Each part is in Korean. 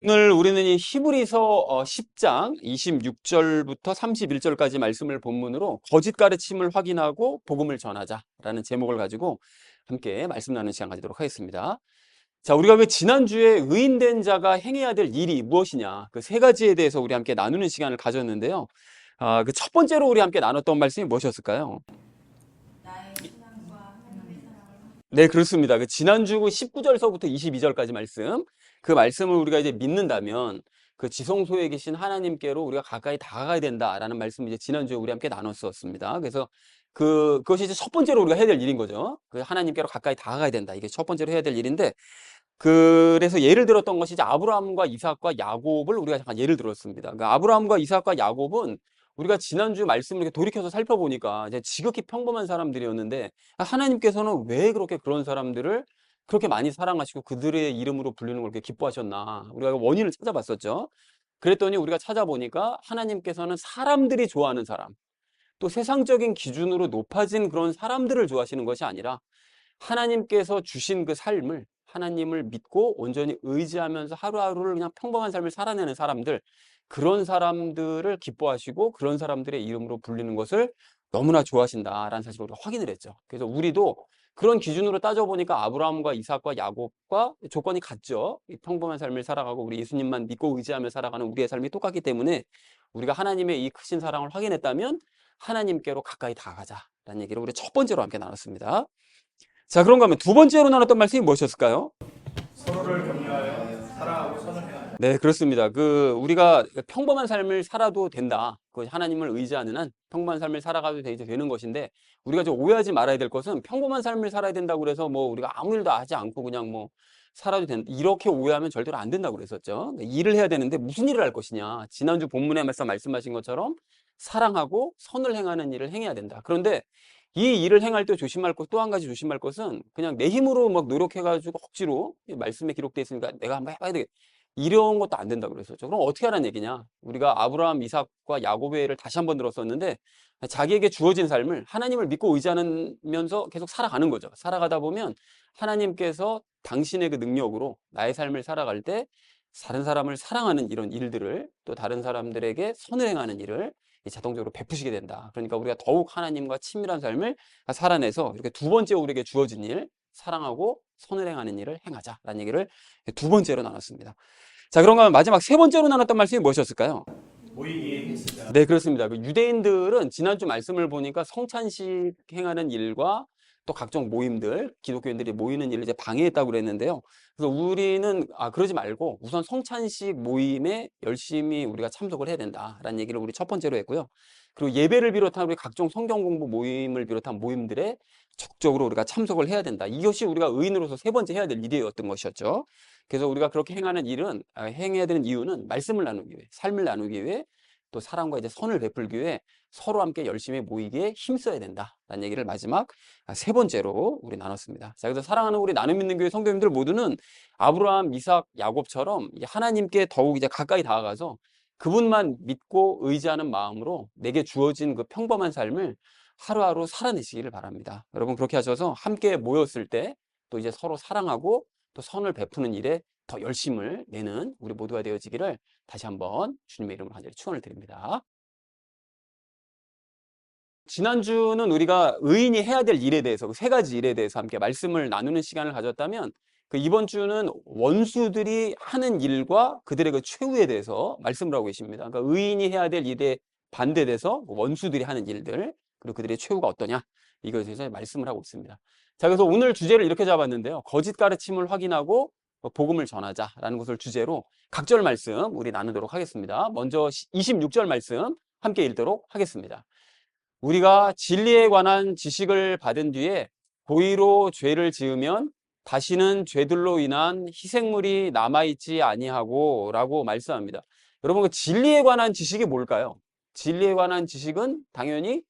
오늘 우리는 이 히브리서 10장 26절부터 31절까지 말씀을 본문으로 거짓 가르침을 확인하고 복음을 전하자라는 제목을 가지고 함께 말씀 나누는 시간 가지도록 하겠습니다. 자, 우리가 그 지난주에 의인된 자가 행해야 될 일이 무엇이냐, 그 세 가지에 대해서 우리 함께 나누는 시간을 가졌는데요. 그 첫 번째로 우리 함께 나눴던 말씀이 무엇이었을까요? 네, 그렇습니다. 그 지난주 19절서부터 22절까지 말씀, 그 말씀을 우리가 이제 믿는다면 그 지성소에 계신 하나님께로 우리가 가까이 다가가야 된다라는 말씀을 이제 지난주에 우리 함께 나눴었습니다. 그래서 그것이 이제 첫 번째로 우리가 해야 될 일인 거죠. 그 하나님께로 가까이 다가가야 된다. 이게 첫 번째로 해야 될 일인데, 그래서 예를 들었던 것이 이제 아브라함과 이삭과 야곱을 우리가 잠깐 예를 들었습니다. 그러니까 아브라함과 이삭과 야곱은 우리가 지난주 말씀을 이렇게 돌이켜서 살펴보니까 이제 지극히 평범한 사람들이었는데, 하나님께서는 왜 그렇게 그런 사람들을 그렇게 많이 사랑하시고 그들의 이름으로 불리는 걸 그렇게 기뻐하셨나, 우리가 원인을 찾아봤었죠. 그랬더니 우리가 찾아보니까 하나님께서는 사람들이 좋아하는 사람, 또 세상적인 기준으로 높아진 그런 사람들을 좋아하시는 것이 아니라 하나님께서 주신 그 삶을, 하나님을 믿고 온전히 의지하면서 하루하루를 그냥 평범한 삶을 살아내는 사람들, 그런 사람들을 기뻐하시고 그런 사람들의 이름으로 불리는 것을 너무나 좋아하신다라는 사실을 우리가 확인을 했죠. 그래서 우리도 그런 기준으로 따져보니까 아브라함과 이삭과 야곱과 조건이 같죠. 이 평범한 삶을 살아가고 우리 예수님만 믿고 의지하며 살아가는 우리의 삶이 똑같기 때문에 우리가 하나님의 이 크신 사랑을 확인했다면 하나님께로 가까이 다가가자라는 얘기를 우리 첫 번째로 함께 나눴습니다. 자, 그런가 하면 두 번째로 나눴던 말씀이 무엇이었을까요? 서로를 격려하여 사랑하고 선을 행하자. 네, 그렇습니다. 우리가 평범한 삶을 살아도 된다. 그 하나님을 의지하는 한 평범한 삶을 살아가도 되는 것인데, 우리가 좀 오해하지 말아야 될 것은 평범한 삶을 살아야 된다고 그래서 뭐 우리가 아무 일도 하지 않고 그냥 뭐 살아도 된다, 이렇게 오해하면 절대로 안 된다고 그랬었죠. 일을 해야 되는데 무슨 일을 할 것이냐. 지난주 본문에 말씀하신 것처럼 사랑하고 선을 행하는 일을 행해야 된다. 그런데 이 일을 행할 때 조심할 것, 또 한 가지 조심할 것은 그냥 내 힘으로 막 노력해가지고 억지로, 말씀에 기록되어 있으니까 내가 한번 해봐야 되겠다, 이런 것도 안 된다고 그랬었죠. 그럼 어떻게 하라는 얘기냐? 우리가 아브라함, 이삭과 야곱의 예를 다시 한번 들었었는데, 자기에게 주어진 삶을 하나님을 믿고 의지하면서 계속 살아가는 거죠. 살아가다 보면 하나님께서 당신의 그 능력으로 나의 삶을 살아갈 때 다른 사람을 사랑하는 이런 일들을, 또 다른 사람들에게 선을 행하는 일을 자동적으로 베푸시게 된다. 그러니까 우리가 더욱 하나님과 친밀한 삶을 살아내서 이렇게 두 번째 우리에게 주어진 일, 사랑하고 선을 행하는 일을 행하자라는 얘기를 두 번째로 나눴습니다. 자, 그런가 하면 마지막 세 번째로 나눴던 말씀이 무엇이었을까요? 모이기에 힘쓰자. 네, 그렇습니다. 유대인들은 지난주 말씀을 보니까 성찬식 행하는 일과 또 각종 모임들, 기독교인들이 모이는 일을 이제 방해했다고 그랬는데요. 그래서 우리는 그러지 말고 우선 성찬식 모임에 열심히 우리가 참석을 해야 된다라는 얘기를 우리 첫 번째로 했고요. 그리고 예배를 비롯한 우리 각종 성경 공부 모임을 비롯한 모임들에 적극적으로 우리가 참석을 해야 된다. 이것이 우리가 의인으로서 세 번째 해야 될 일이었던 것이었죠. 그래서 우리가 그렇게 행하는 일은, 행해야 되는 이유는 말씀을 나누기 위해, 삶을 나누기 위해, 또 사랑과 이제 선을 베풀기 위해 서로 함께 열심히 모이기에 힘써야 된다라는 얘기를 마지막 세 번째로 우리 나눴습니다. 자, 그래서 사랑하는 우리 나눔 믿는 교회 성도님들 모두는 아브라함, 이삭, 야곱처럼 하나님께 더욱 이제 가까이 다가가서 그분만 믿고 의지하는 마음으로 내게 주어진 그 평범한 삶을 하루하루 살아내시기를 바랍니다. 여러분, 그렇게 하셔서 함께 모였을 때 또 이제 서로 사랑하고 또 선을 베푸는 일에 더 열심을 내는 우리 모두가 되어지기를 다시 한번 주님의 이름으로 간절히 축원을 드립니다. 지난주는 우리가 의인이 해야 될 일에 대해서, 그 세 가지 일에 대해서 함께 말씀을 나누는 시간을 가졌다면, 그 이번 주는 원수들이 하는 일과 그들의 그 최후에 대해서 말씀을 하고 계십니다. 그러니까 의인이 해야 될 일에 반대돼서 원수들이 하는 일들, 그리고 그들의 최후가 어떠냐, 이것에 대해서 말씀을 하고 있습니다. 자, 그래서 오늘 주제를 이렇게 잡았는데요. 거짓 가르침을 확인하고 복음을 전하자라는 것을 주제로 각절 말씀 우리 나누도록 하겠습니다. 먼저 26절 말씀 함께 읽도록 하겠습니다. 우리가 진리에 관한 지식을 받은 뒤에 고의로 죄를 지으면 다시는 죄들로 인한 희생물이 남아있지 아니하고 라고 말씀합니다. 여러분, 그 진리에 관한 지식이 뭘까요? 진리에 관한 지식은 당연히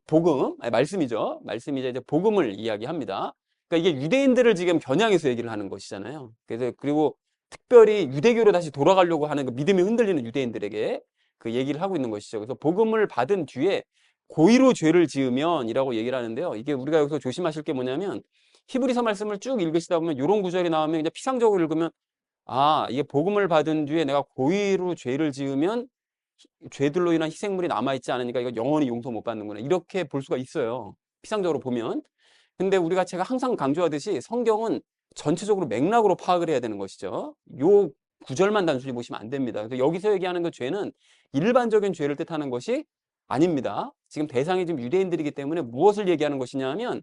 복음, 말씀이죠. 말씀이 이제 복음을 이야기합니다. 그러니까 이게 유대인들을 지금 겨냥해서 얘기를 하는 것이잖아요. 그리고 특별히 유대교로 다시 돌아가려고 하는 그 믿음이 흔들리는 유대인들에게 그 얘기를 하고 있는 것이죠. 그래서 복음을 받은 뒤에 고의로 죄를 지으면 이라고 얘기를 하는데요. 이게 우리가 여기서 조심하실 게 뭐냐면, 히브리서 말씀을 쭉 읽으시다 보면 이런 구절이 나오면 이제 피상적으로 읽으면 아, 이게 복음을 받은 뒤에 내가 고의로 죄를 지으면 죄들로 인한 희생물이 남아있지 않으니까 이거 영원히 용서 못 받는구나. 이렇게 볼 수가 있어요. 피상적으로 보면. 근데 우리가 제가 항상 강조하듯이 성경은 전체적으로 맥락으로 파악을 해야 되는 것이죠. 요 구절만 단순히 보시면 안 됩니다. 그래서 여기서 얘기하는 그 죄는 일반적인 죄를 뜻하는 것이 아닙니다. 지금 대상이 지금 유대인들이기 때문에 무엇을 얘기하는 것이냐 하면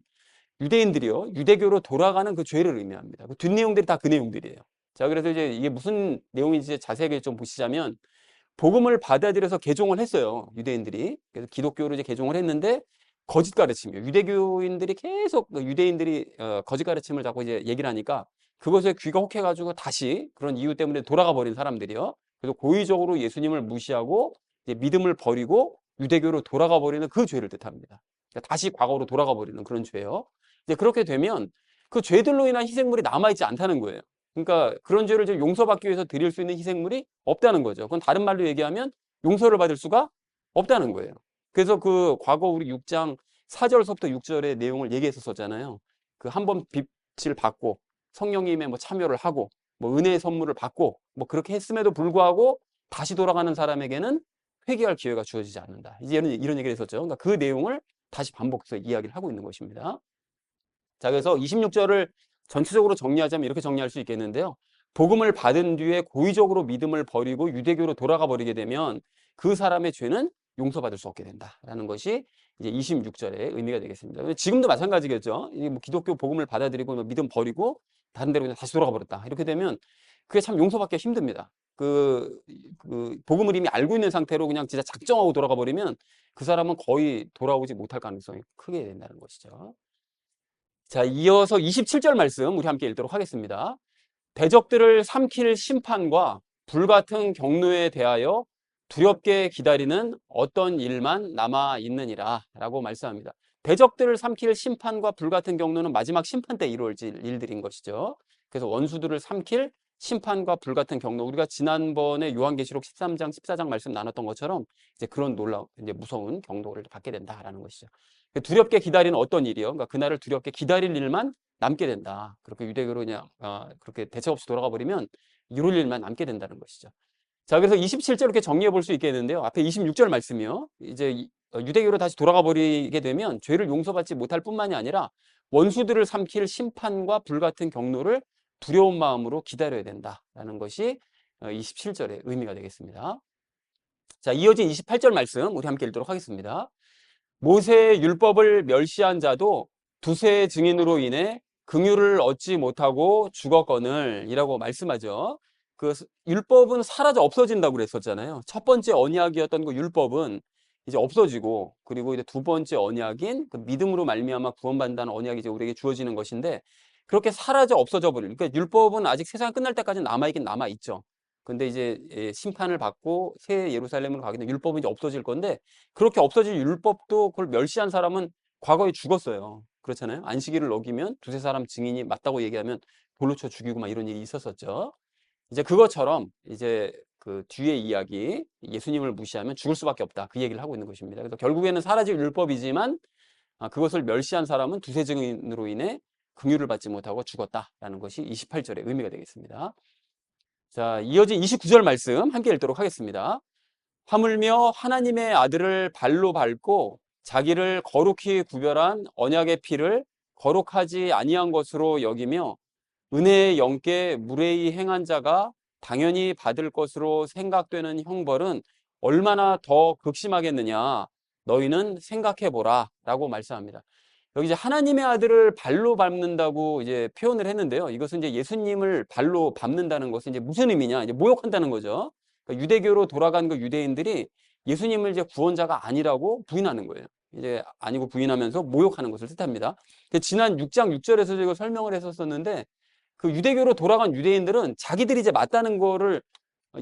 유대인들이요, 유대교로 돌아가는 그 죄를 의미합니다. 그 뒷내용들이 다 그 내용들이에요. 자, 그래서 이제 이게 무슨 내용인지 자세하게 좀 보시자면 복음을 받아들여서 개종을 했어요. 유대인들이. 그래서 기독교로 이제 개종을 했는데 거짓 가르침이에요. 유대교인들이 계속 유대인들이 거짓 가르침을 자꾸 이제 얘기를 하니까 그것에 귀가 혹해가지고 다시 그런 이유 때문에 돌아가 버린 사람들이요. 그래서 고의적으로 예수님을 무시하고 이제 믿음을 버리고 유대교로 돌아가 버리는 그 죄를 뜻합니다. 그러니까 다시 과거로 돌아가 버리는 그런 죄요. 이제 그렇게 되면 그 죄들로 인한 희생물이 남아있지 않다는 거예요. 그러니까 그런 죄를 좀 용서받기 위해서 드릴 수 있는 희생물이 없다는 거죠. 그건 다른 말로 얘기하면 용서를 받을 수가 없다는 거예요. 그래서 그 과거 우리 6장 4절서부터 6절의 내용을 얘기했었잖아요. 그 한 번 빛을 받고 성령님의 뭐 참여를 하고 뭐 은혜의 선물을 받고 뭐 그렇게 했음에도 불구하고 다시 돌아가는 사람에게는 회개할 기회가 주어지지 않는다. 이제 이런 얘기를 했었죠. 그러니까 그 내용을 다시 반복해서 이야기를 하고 있는 것입니다. 자, 그래서 26절을 전체적으로 정리하자면 이렇게 정리할 수 있겠는데요. 복음을 받은 뒤에 고의적으로 믿음을 버리고 유대교로 돌아가 버리게 되면 그 사람의 죄는 용서받을 수 없게 된다라는 것이 이제 26절의 의미가 되겠습니다. 지금도 마찬가지겠죠. 뭐 기독교 복음을 받아들이고 뭐 믿음 버리고 다른 데로 그냥 다시 돌아가 버렸다. 이렇게 되면 그게 참 용서받기 힘듭니다. 그 복음을 이미 알고 있는 상태로 그냥 진짜 작정하고 돌아가 버리면 그 사람은 거의 돌아오지 못할 가능성이 크게 된다는 것이죠. 자, 이어서 27절 말씀 우리 함께 읽도록 하겠습니다. 대적들을 삼킬 심판과 불같은 경노에 대하여 두렵게 기다리는 어떤 일만 남아 있느니라 라고 말씀합니다. 대적들을 삼킬 심판과 불같은 경노는 마지막 심판 때 이루어질 일들인 것이죠. 그래서 원수들을 삼킬 심판과 불같은 경노, 우리가 지난번에 요한계시록 13장 14장 말씀 나눴던 것처럼 이제 그런 이제 무서운 경노를 받게 된다라는 것이죠. 두렵게 기다리는 어떤 일이요? 그러니까 그날을 두렵게 기다릴 일만 남게 된다. 그렇게 유대교로 그냥 그렇게 대책 없이 돌아가 버리면 이룰 일만 남게 된다는 것이죠. 자, 그래서 27절 이렇게 정리해 볼 수 있겠는데요. 앞에 26절 말씀이요. 이제 유대교로 다시 돌아가 버리게 되면 죄를 용서받지 못할 뿐만이 아니라 원수들을 삼킬 심판과 불같은 경노를 두려운 마음으로 기다려야 된다라는 것이 27절의 의미가 되겠습니다. 자, 이어진 28절 말씀 우리 함께 읽도록 하겠습니다. 모세의 율법을 멸시한 자도 두세 증인으로 인해 긍휼을 얻지 못하고 죽었거늘 이라고 말씀하죠. 그 율법은 사라져 없어진다고 그랬었잖아요. 첫 번째 언약이었던 그 율법은 이제 없어지고, 그리고 이제 두 번째 언약인 그 믿음으로 말미암아 구원받는다는 언약이 이제 우리에게 주어지는 것인데, 그렇게 사라져 없어져 버리는, 그러니까 율법은 아직 세상 끝날 때까지 남아있긴 남아있죠. 근데 이제 심판을 받고 새 예루살렘으로 가게 되면 율법은 이제 없어질 건데, 그렇게 없어질 율법도 그걸 멸시한 사람은 과거에 죽었어요. 그렇잖아요. 안식일을 어기면 두세 사람 증인이 맞다고 얘기하면 돌로 쳐 죽이고 막 이런 일이 있었었죠. 이제 그것처럼 이제 그 뒤의 이야기, 예수님을 무시하면 죽을 수밖에 없다. 그 얘기를 하고 있는 것입니다. 그래서 결국에는 사라질 율법이지만 그것을 멸시한 사람은 두세 증인으로 인해 긍휼을 받지 못하고 죽었다라는 것이 28절의 의미가 되겠습니다. 자, 이어진 29절 말씀 함께 읽도록 하겠습니다. 하물며 하나님의 아들을 발로 밟고 자기를 거룩히 구별한 언약의 피를 거룩하지 아니한 것으로 여기며 은혜의 영께 무례히 행한 자가 당연히 받을 것으로 생각되는 형벌은 얼마나 더 극심하겠느냐 너희는 생각해보라 라고 말씀합니다. 여기 이제 하나님의 아들을 발로 밟는다고 이제 표현을 했는데요. 이것은 이제 예수님을 발로 밟는다는 것은 이제 무슨 의미냐? 이제 모욕한다는 거죠. 그러니까 유대교로 돌아간 그 유대인들이 예수님을 이제 구원자가 아니라고 부인하는 거예요. 이제 아니고 부인하면서 모욕하는 것을 뜻합니다. 지난 6장 6절에서 이거 설명을 했었는데, 그 유대교로 돌아간 유대인들은 자기들이 이제 맞다는 거를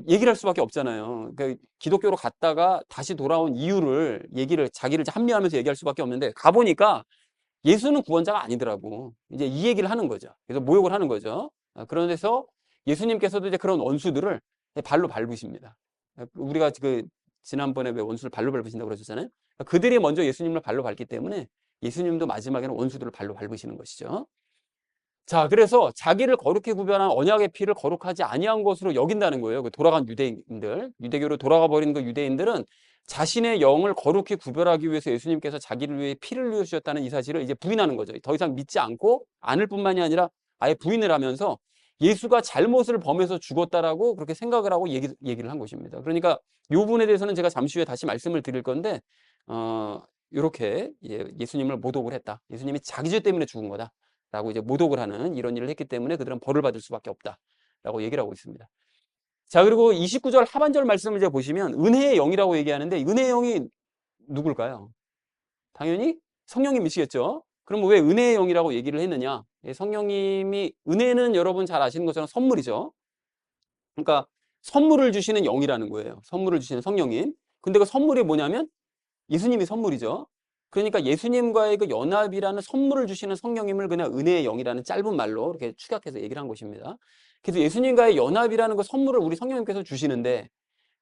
얘기를 할 수밖에 없잖아요. 그러니까 기독교로 갔다가 다시 돌아온 이유를 자기를 합리화하면서 얘기할 수밖에 없는데, 가보니까 예수는 구원자가 아니더라고. 이제 이 얘기를 하는 거죠. 그래서 모욕을 하는 거죠. 그런 데서 예수님께서도 이제 그런 원수들을 발로 밟으십니다. 우리가 지난번에 왜 원수를 발로 밟으신다고 그러셨잖아요. 그들이 먼저 예수님을 발로 밟기 때문에 예수님도 마지막에는 원수들을 발로 밟으시는 것이죠. 자, 그래서 자기를 거룩히 구별한 언약의 피를 거룩하지 아니한 것으로 여긴다는 거예요. 그 돌아간 유대인들, 유대교로 돌아가 버린 그 유대인들은 자신의 영을 거룩히 구별하기 위해서 예수님께서 자기를 위해 피를 흘려주셨다는 이 사실을 이제 부인하는 거죠. 더 이상 믿지 않고 않을 뿐만이 아니라 아예 부인을 하면서 예수가 잘못을 범해서 죽었다라고 그렇게 생각을 하고 얘기를 한 것입니다. 그러니까 이 부분에 대해서는 제가 잠시 후에 다시 말씀을 드릴 건데, 이렇게 예수님을 모독을 했다. 예수님이 자기 죄 때문에 죽은 거다. 라고 이제 모독을 하는 이런 일을 했기 때문에 그들은 벌을 받을 수밖에 없다라고 얘기를 하고 있습니다. 자, 그리고 29절 하반절 말씀을 이제 보시면 은혜의 영이라고 얘기하는데 은혜의 영이 누굴까요? 당연히 성령님이시겠죠. 그럼 왜 은혜의 영이라고 얘기를 했느냐? 성령님이, 은혜는 여러분 잘 아시는 것처럼 선물이죠. 그러니까 선물을 주시는 영이라는 거예요. 선물을 주시는 성령님. 근데 그 선물이 뭐냐면 예수님이 선물이죠. 그러니까 예수님과의 그 연합이라는 선물을 주시는 성령님을 그냥 은혜의 영이라는 짧은 말로 이렇게 축약해서 얘기를 한 것입니다. 그래서 예수님과의 연합이라는 그 선물을 우리 성령님께서 주시는데,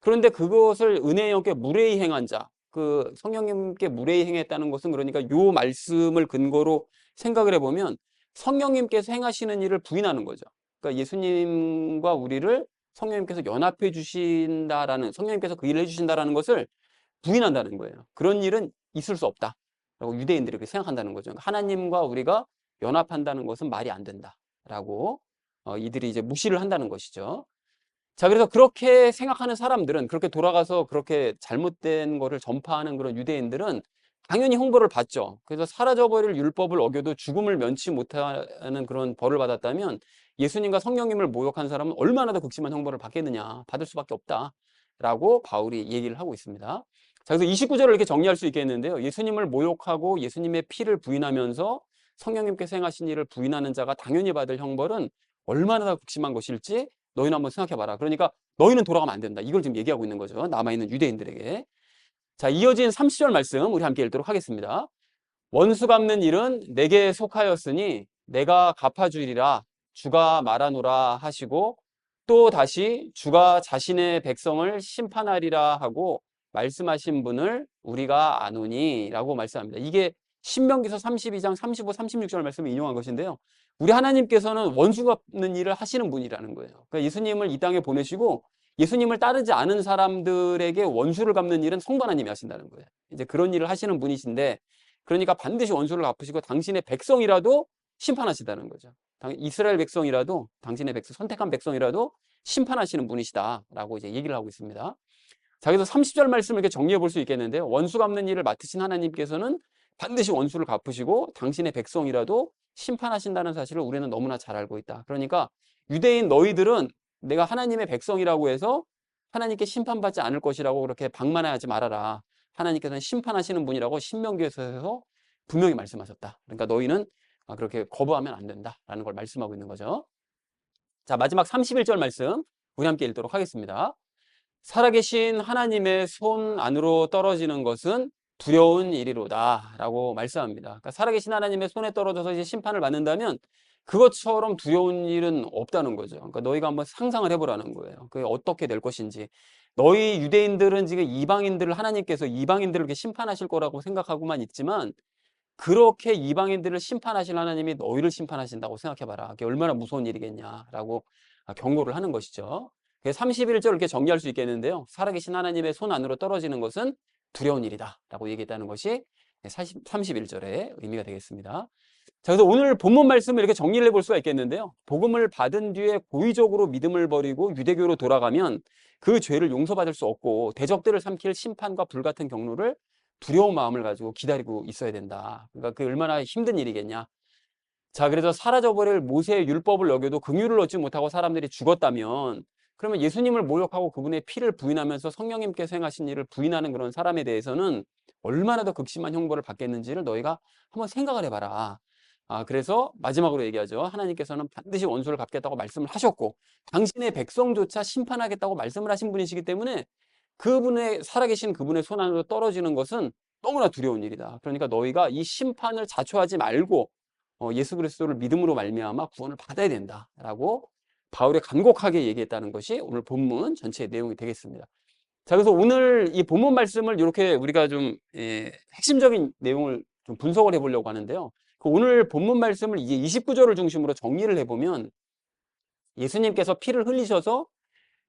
그런데 그것을 은혜의 영께 무례히 행한 자, 그 성령님께 무례히 행했다는 것은, 그러니까 요 말씀을 근거로 생각을 해보면 성령님께서 행하시는 일을 부인하는 거죠. 그러니까 예수님과 우리를 성령님께서 연합해 주신다라는, 성령님께서 그 일을 해주신다라는 것을 부인한다는 거예요. 그런 일은 있을 수 없다라고 유대인들이 그렇게 생각한다는 거죠. 하나님과 우리가 연합한다는 것은 말이 안 된다라고 이들이 이제 무시를 한다는 것이죠. 자, 그래서 그렇게 생각하는 사람들은, 그렇게 돌아가서 그렇게 잘못된 거를 전파하는 그런 유대인들은 당연히 형벌을 받죠. 그래서 사라져버릴 율법을 어겨도 죽음을 면치 못하는 그런 벌을 받았다면 예수님과 성령님을 모욕한 사람은 얼마나 더 극심한 형벌을 받겠느냐, 받을 수밖에 없다라고 바울이 얘기를 하고 있습니다. 자, 그래서 29절을 이렇게 정리할 수 있겠는데요. 예수님을 모욕하고 예수님의 피를 부인하면서 성령님께서 행하신 일을 부인하는 자가 당연히 받을 형벌은 얼마나 더 극심한 것일지 너희는 한번 생각해봐라. 그러니까 너희는 돌아가면 안 된다. 이걸 지금 얘기하고 있는 거죠. 남아있는 유대인들에게. 자, 이어진 30절 말씀 우리 함께 읽도록 하겠습니다. 원수 갚는 일은 내게 속하였으니 내가 갚아주리라 주가 말하노라 하시고, 또 다시 주가 자신의 백성을 심판하리라 하고 말씀하신 분을 우리가 아노니 라고 말씀합니다. 이게 신명기서 32장 35, 36절 말씀을 인용한 것인데요. 우리 하나님께서는 원수 갚는 일을 하시는 분이라는 거예요. 그러니까 예수님을 이 땅에 보내시고 예수님을 따르지 않은 사람들에게 원수를 갚는 일은 성부 하나님이 하신다는 거예요. 이제 그런 일을 하시는 분이신데, 그러니까 반드시 원수를 갚으시고 당신의 백성이라도 심판하시다는 거죠. 이스라엘 백성이라도, 당신의 백성, 선택한 백성이라도 심판하시는 분이시다라고 이제 얘기를 하고 있습니다. 자, 그래서 30절 말씀을 이렇게 정리해 볼 수 있겠는데요. 원수 갚는 일을 맡으신 하나님께서는 반드시 원수를 갚으시고 당신의 백성이라도 심판하신다는 사실을 우리는 너무나 잘 알고 있다. 그러니까 유대인 너희들은 내가 하나님의 백성이라고 해서 하나님께 심판받지 않을 것이라고 그렇게 방만하지 말아라. 하나님께서는 심판하시는 분이라고 신명기에서 분명히 말씀하셨다. 그러니까 너희는 그렇게 거부하면 안 된다라는 걸 말씀하고 있는 거죠. 자, 마지막 31절 말씀 우리 함께 읽도록 하겠습니다. 살아계신 하나님의 손 안으로 떨어지는 것은 두려운 일이로다 라고 말씀합니다. 그러니까 살아계신 하나님의 손에 떨어져서 이제 심판을 받는다면 그것처럼 두려운 일은 없다는 거죠. 그러니까 너희가 한번 상상을 해보라는 거예요. 그게 어떻게 될 것인지. 너희 유대인들은 지금 이방인들을, 하나님께서 이방인들을 이렇게 심판하실 거라고 생각하고만 있지만, 그렇게 이방인들을 심판하실 하나님이 너희를 심판하신다고 생각해봐라. 그게 얼마나 무서운 일이겠냐라고 경고를 하는 것이죠. 31절 이렇게 정리할 수 있겠는데요. 살아계신 하나님의 손 안으로 떨어지는 것은 두려운 일이다 라고 얘기했다는 것이 31절의 의미가 되겠습니다. 자, 그래서 오늘 본문 말씀을 이렇게 정리를 해볼 수가 있겠는데요. 복음을 받은 뒤에 고의적으로 믿음을 버리고 유대교로 돌아가면 그 죄를 용서받을 수 없고 대적들을 삼킬 심판과 불같은 경로를 두려운 마음을 가지고 기다리고 있어야 된다. 그러니까 그게 얼마나 힘든 일이겠냐. 자, 그래서 사라져버릴 모세의 율법을 어겨도 긍휼을 얻지 못하고 사람들이 죽었다면, 그러면 예수님을 모욕하고 그분의 피를 부인하면서 성령님께서 행하신 일을 부인하는 그런 사람에 대해서는 얼마나 더 극심한 형벌을 받겠는지를 너희가 한번 생각을 해봐라. 그래서 마지막으로 얘기하죠. 하나님께서는 반드시 원수를 갚겠다고 말씀을 하셨고 당신의 백성조차 심판하겠다고 말씀을 하신 분이시기 때문에 그분의, 살아계신 그분의 손 안으로 떨어지는 것은 너무나 두려운 일이다. 그러니까 너희가 이 심판을 자초하지 말고 예수 그리스도를 믿음으로 말미암아 구원을 받아야 된다라고 바울이 간곡하게 얘기했다는 것이 오늘 본문 전체의 내용이 되겠습니다. 자, 그래서 오늘 이 본문 말씀을 이렇게 우리가 좀 핵심적인 내용을 좀 분석을 해보려고 하는데요. 그 오늘 본문 말씀을 이제 29절을 중심으로 정리를 해보면 예수님께서 피를 흘리셔서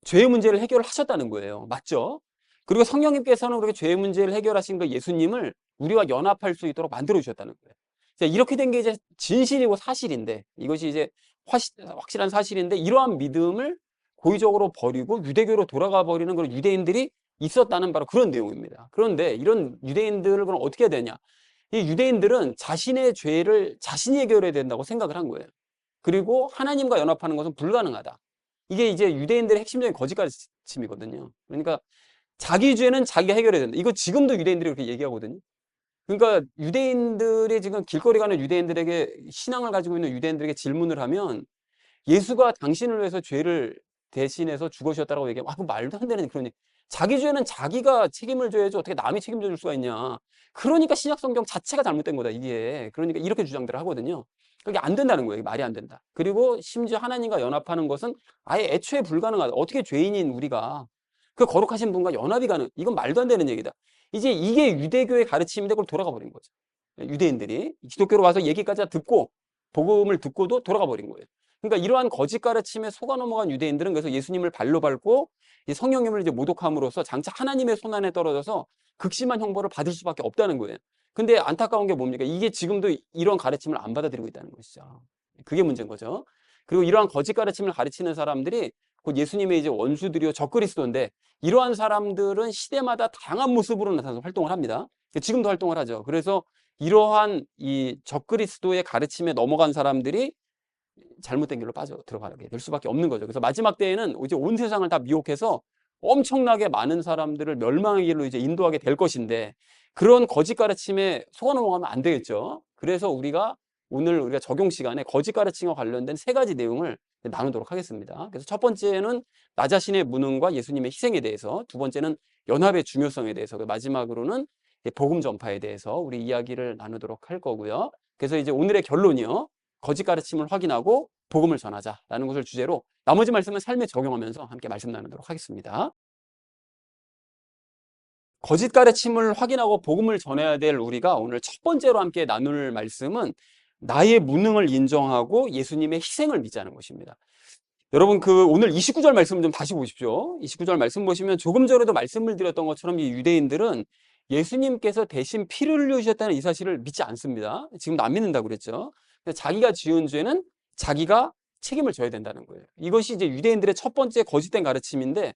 죄의 문제를 해결하셨다는 거예요. 맞죠? 그리고 성령님께서는 우리가 죄의 문제를 해결하신 그 예수님을 우리와 연합할 수 있도록 만들어 주셨다는 거예요. 자, 이렇게 된 게 이제 진실이고 사실인데, 이것이 이제 확실한 사실인데, 이러한 믿음을 고의적으로 버리고 유대교로 돌아가 버리는 그런 유대인들이 있었다는 바로 그런 내용입니다. 그런데 이런 유대인들을 그럼 어떻게 해야 되냐? 이 유대인들은 자신의 죄를 자신이 해결해야 된다고 생각을 한 거예요. 그리고 하나님과 연합하는 것은 불가능하다. 이게 이제 유대인들의 핵심적인 거짓 가르침이거든요. 그러니까 자기 죄는 자기가 해결해야 된다. 이거 지금도 유대인들이 그렇게 얘기하거든요. 그러니까 유대인들이 지금 길거리 가는 유대인들에게 신앙을 가지고 있는 유대인들에게 질문을 하면 예수가 당신을 위해서 죄를 대신해서 죽으셨다고 얘기하면 그 말도 안 되는 그런 얘기. 자기 죄는 자기가 책임을 져야지 어떻게 남이 책임져 줄 수가 있냐. 그러니까 신약 성경 자체가 잘못된 거다 이게. 그러니까 이렇게 주장들을 하거든요. 그게 안 된다는 거예요. 말이 안 된다. 그리고 심지어 하나님과 연합하는 것은 아예 애초에 불가능하다. 어떻게 죄인인 우리가 그 거룩하신 분과 연합이 가능? 이건 말도 안 되는 얘기다. 이제 이게 유대교의 가르침인데 그걸 돌아가 버린 거죠. 유대인들이 기독교로 와서 얘기까지 다 듣고 복음을 듣고도 돌아가 버린 거예요. 그러니까 이러한 거짓 가르침에 속아 넘어간 유대인들은 그래서 예수님을 발로 밟고 성령님을 이제 모독함으로써 장차 하나님의 손안에 떨어져서 극심한 형벌을 받을 수밖에 없다는 거예요. 근데 안타까운 게 뭡니까? 이게 지금도 이런 가르침을 안 받아들이고 있다는 것이죠. 그게 문제인 거죠. 그리고 이러한 거짓 가르침을 가르치는 사람들이 곧 예수님의 이제 원수들이요 적그리스도인데 이러한 사람들은 시대마다 다양한 모습으로 나타나서 활동을 합니다. 지금도 활동을 하죠. 그래서 이러한 이 적그리스도의 가르침에 넘어간 사람들이 잘못된 길로 빠져 들어가게 될 수밖에 없는 거죠. 그래서 마지막 때에는 이제 온 세상을 다 미혹해서 엄청나게 많은 사람들을 멸망의 길로 이제 인도하게 될 것인데 그런 거짓 가르침에 속아 넘어가면 안 되겠죠. 그래서 오늘 우리가 적용 시간에 거짓 가르침과 관련된 세 가지 내용을 나누도록 하겠습니다. 그래서 첫 번째는 나 자신의 무능과 예수님의 희생에 대해서, 두 번째는 연합의 중요성에 대해서, 마지막으로는 복음 전파에 대해서 우리 이야기를 나누도록 할 거고요. 그래서 이제 오늘의 결론이요. 거짓 가르침을 확인하고 복음을 전하자라는 것을 주제로 나머지 말씀은 삶에 적용하면서 함께 말씀 나누도록 하겠습니다. 거짓 가르침을 확인하고 복음을 전해야 될 우리가 오늘 첫 번째로 함께 나눌 말씀은 나의 무능을 인정하고 예수님의 희생을 믿자는 것입니다. 여러분 오늘 29절 말씀 좀 다시 보십시오. 29절 말씀 보시면 조금 전에도 말씀을 드렸던 것처럼 이 유대인들은 예수님께서 대신 피를 흘리셨다는 이 사실을 믿지 않습니다. 지금도 안 믿는다고 그랬죠. 자기가 지은 죄는 자기가 책임을 져야 된다는 거예요. 이것이 이제 유대인들의 첫 번째 거짓된 가르침인데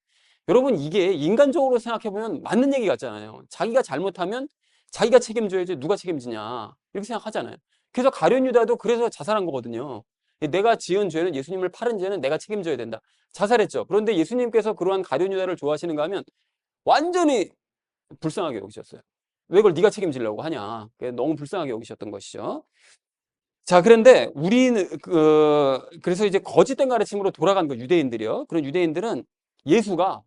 여러분 이게 인간적으로 생각해보면 맞는 얘기 같잖아요. 자기가 잘못하면 자기가 책임져야지 누가 책임지냐 이렇게 생각하잖아요. 그래서 가룟 유다도 그래서 자살한 거거든요. 내가 지은 죄는 예수님을 팔은 죄는 내가 책임져야 된다. 자살했죠. 그런데 예수님께서 그러한 가룟 유다를 좋아하시는가 하면 완전히 불쌍하게 여기셨어요. 왜 그걸 네가 책임지려고 하냐. 너무 불쌍하게 여기셨던 것이죠. 자, 그런데 우리는 그래서 이제 거짓된 가르침으로 돌아간 그 유대인들이요. 그런 유대인들은 예수가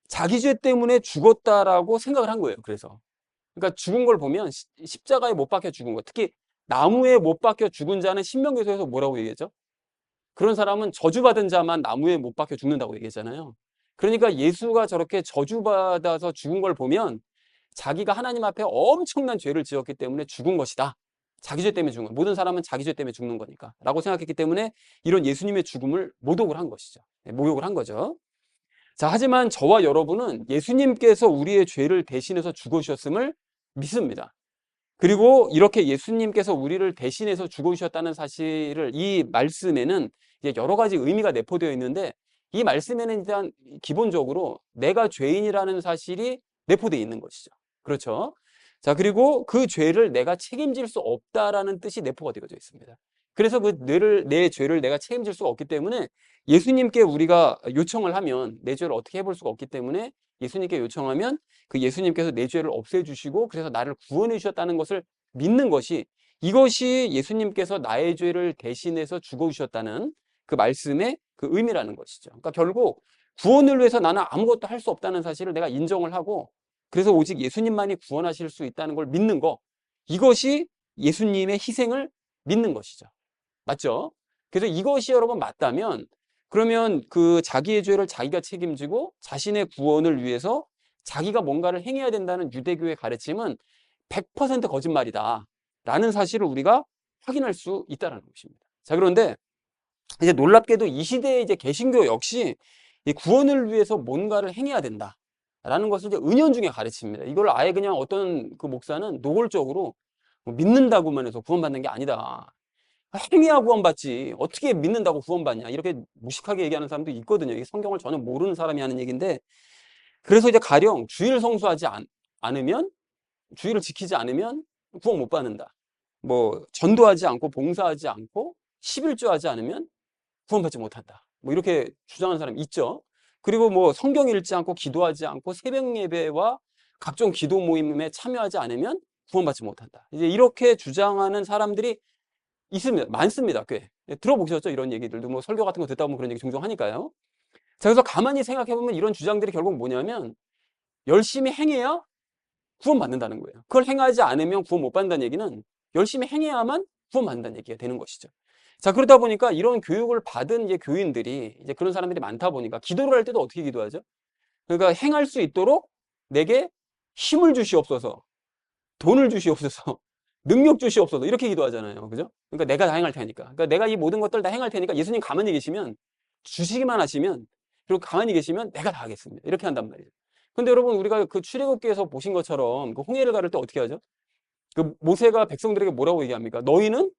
자기 죄 때문에 죽었다라고 생각을 한 거예요. 그러니까 죽은 걸 보면 십자가에 못 박혀 죽은 거. 특히 나무에 못 박혀 죽은 자는 신명기서에서 뭐라고 얘기했죠? 그런 사람은 저주받은 자만 나무에 못 박혀 죽는다고 얘기했잖아요. 그러니까 예수가 저렇게 저주받아서 죽은 걸 보면 자기가 하나님 앞에 엄청난 죄를 지었기 때문에 죽은 것이다. 자기 죄 때문에 죽는 거. 모든 사람은 자기 죄 때문에 죽는 거니까 라고 생각했기 때문에 이런 예수님의 죽음을 모독을 한 것이죠. 모욕을 한 거죠. 자, 하지만 저와 여러분은 예수님께서 우리의 죄를 대신해서 죽으셨음을 믿습니다. 그리고 이렇게 예수님께서 우리를 대신해서 죽으셨다는 사실을 이 말씀에는 이제 여러 가지 의미가 내포되어 있는데 이 말씀에는 일단 기본적으로 내가 죄인이라는 사실이 내포되어 있는 것이죠. 그렇죠? 자, 그리고 그 죄를 내가 책임질 수 없다라는 뜻이 내포가 되어져 있습니다. 그래서 내 죄를 내가 책임질 수가 없기 때문에 예수님께 우리가 요청을 하면 내 죄를 어떻게 해볼 수가 없기 때문에 예수님께 요청하면 그 예수님께서 내 죄를 없애주시고 그래서 나를 구원해 주셨다는 것을 믿는 것이 이것이 예수님께서 나의 죄를 대신해서 죽어주셨다는 그 말씀의 그 의미라는 것이죠. 그러니까 결국 구원을 위해서 나는 아무것도 할 수 없다는 사실을 내가 인정을 하고 그래서 오직 예수님만이 구원하실 수 있다는 걸 믿는 거 이것이 예수님의 희생을 믿는 것이죠. 맞죠? 그래서 이것이 여러분 맞다면 그러면 그 자기의 죄를 자기가 책임지고 자신의 구원을 위해서 자기가 뭔가를 행해야 된다는 유대교의 가르침은 100% 거짓말이다 라는 사실을 우리가 확인할 수 있다라는 것입니다. 자, 그런데 이제 놀랍게도 이 시대에 이제 개신교 역시 이 구원을 위해서 뭔가를 행해야 된다라는 것을 이제 은연중에 가르칩니다. 이걸 아예 그냥 어떤 그 목사는 노골적으로 뭐 믿는다고만 해서 구원받는 게 아니다. 행해야 구원받지. 어떻게 믿는다고 구원받냐. 이렇게 무식하게 얘기하는 사람도 있거든요. 이게 성경을 전혀 모르는 사람이 하는 얘기인데, 그래서 이제 가령 주일 성수하지 않으면, 주일을 지키지 않으면 구원 못 받는다. 뭐 전도하지 않고 봉사하지 않고 11조 하지 않으면 구원받지 못한다. 뭐 이렇게 주장하는 사람이 있죠. 그리고 뭐 성경 읽지 않고 기도하지 않고 새벽 예배와 각종 기도 모임에 참여하지 않으면 구원받지 못한다. 이제 이렇게 주장하는 사람들이 있습니다. 많습니다. 꽤. 들어보셨죠? 이런 얘기들도 뭐 설교 같은 거 듣다 보면 그런 얘기 종종 하니까요. 자, 그래서 가만히 생각해 보면 이런 주장들이 결국 뭐냐면 열심히 행해야 구원받는다는 거예요. 그걸 행하지 않으면 구원 못 받는다는 얘기는 열심히 행해야만 구원받는다는 얘기가 되는 것이죠. 자, 그러다 보니까 이런 교육을 받은 이제 교인들이 이제 그런 사람들이 많다 보니까 기도를 할 때도 어떻게 기도하죠? 그러니까 행할 수 있도록 내게 힘을 주시옵소서, 돈을 주시옵소서, 능력 주시옵소서 이렇게 기도하잖아요. 그죠? 그러니까 내가 다 행할 테니까. 그러니까 내가 이 모든 것들 다 행할 테니까 예수님 가만히 계시면 주시기만 하시면 그리고 가만히 계시면 내가 다 하겠습니다. 이렇게 한단 말이에요. 근데 여러분 우리가 그 출애굽기에서 보신 것처럼 그 홍해를 가를 때 어떻게 하죠? 그 모세가 백성들에게 뭐라고 얘기합니까? 너희는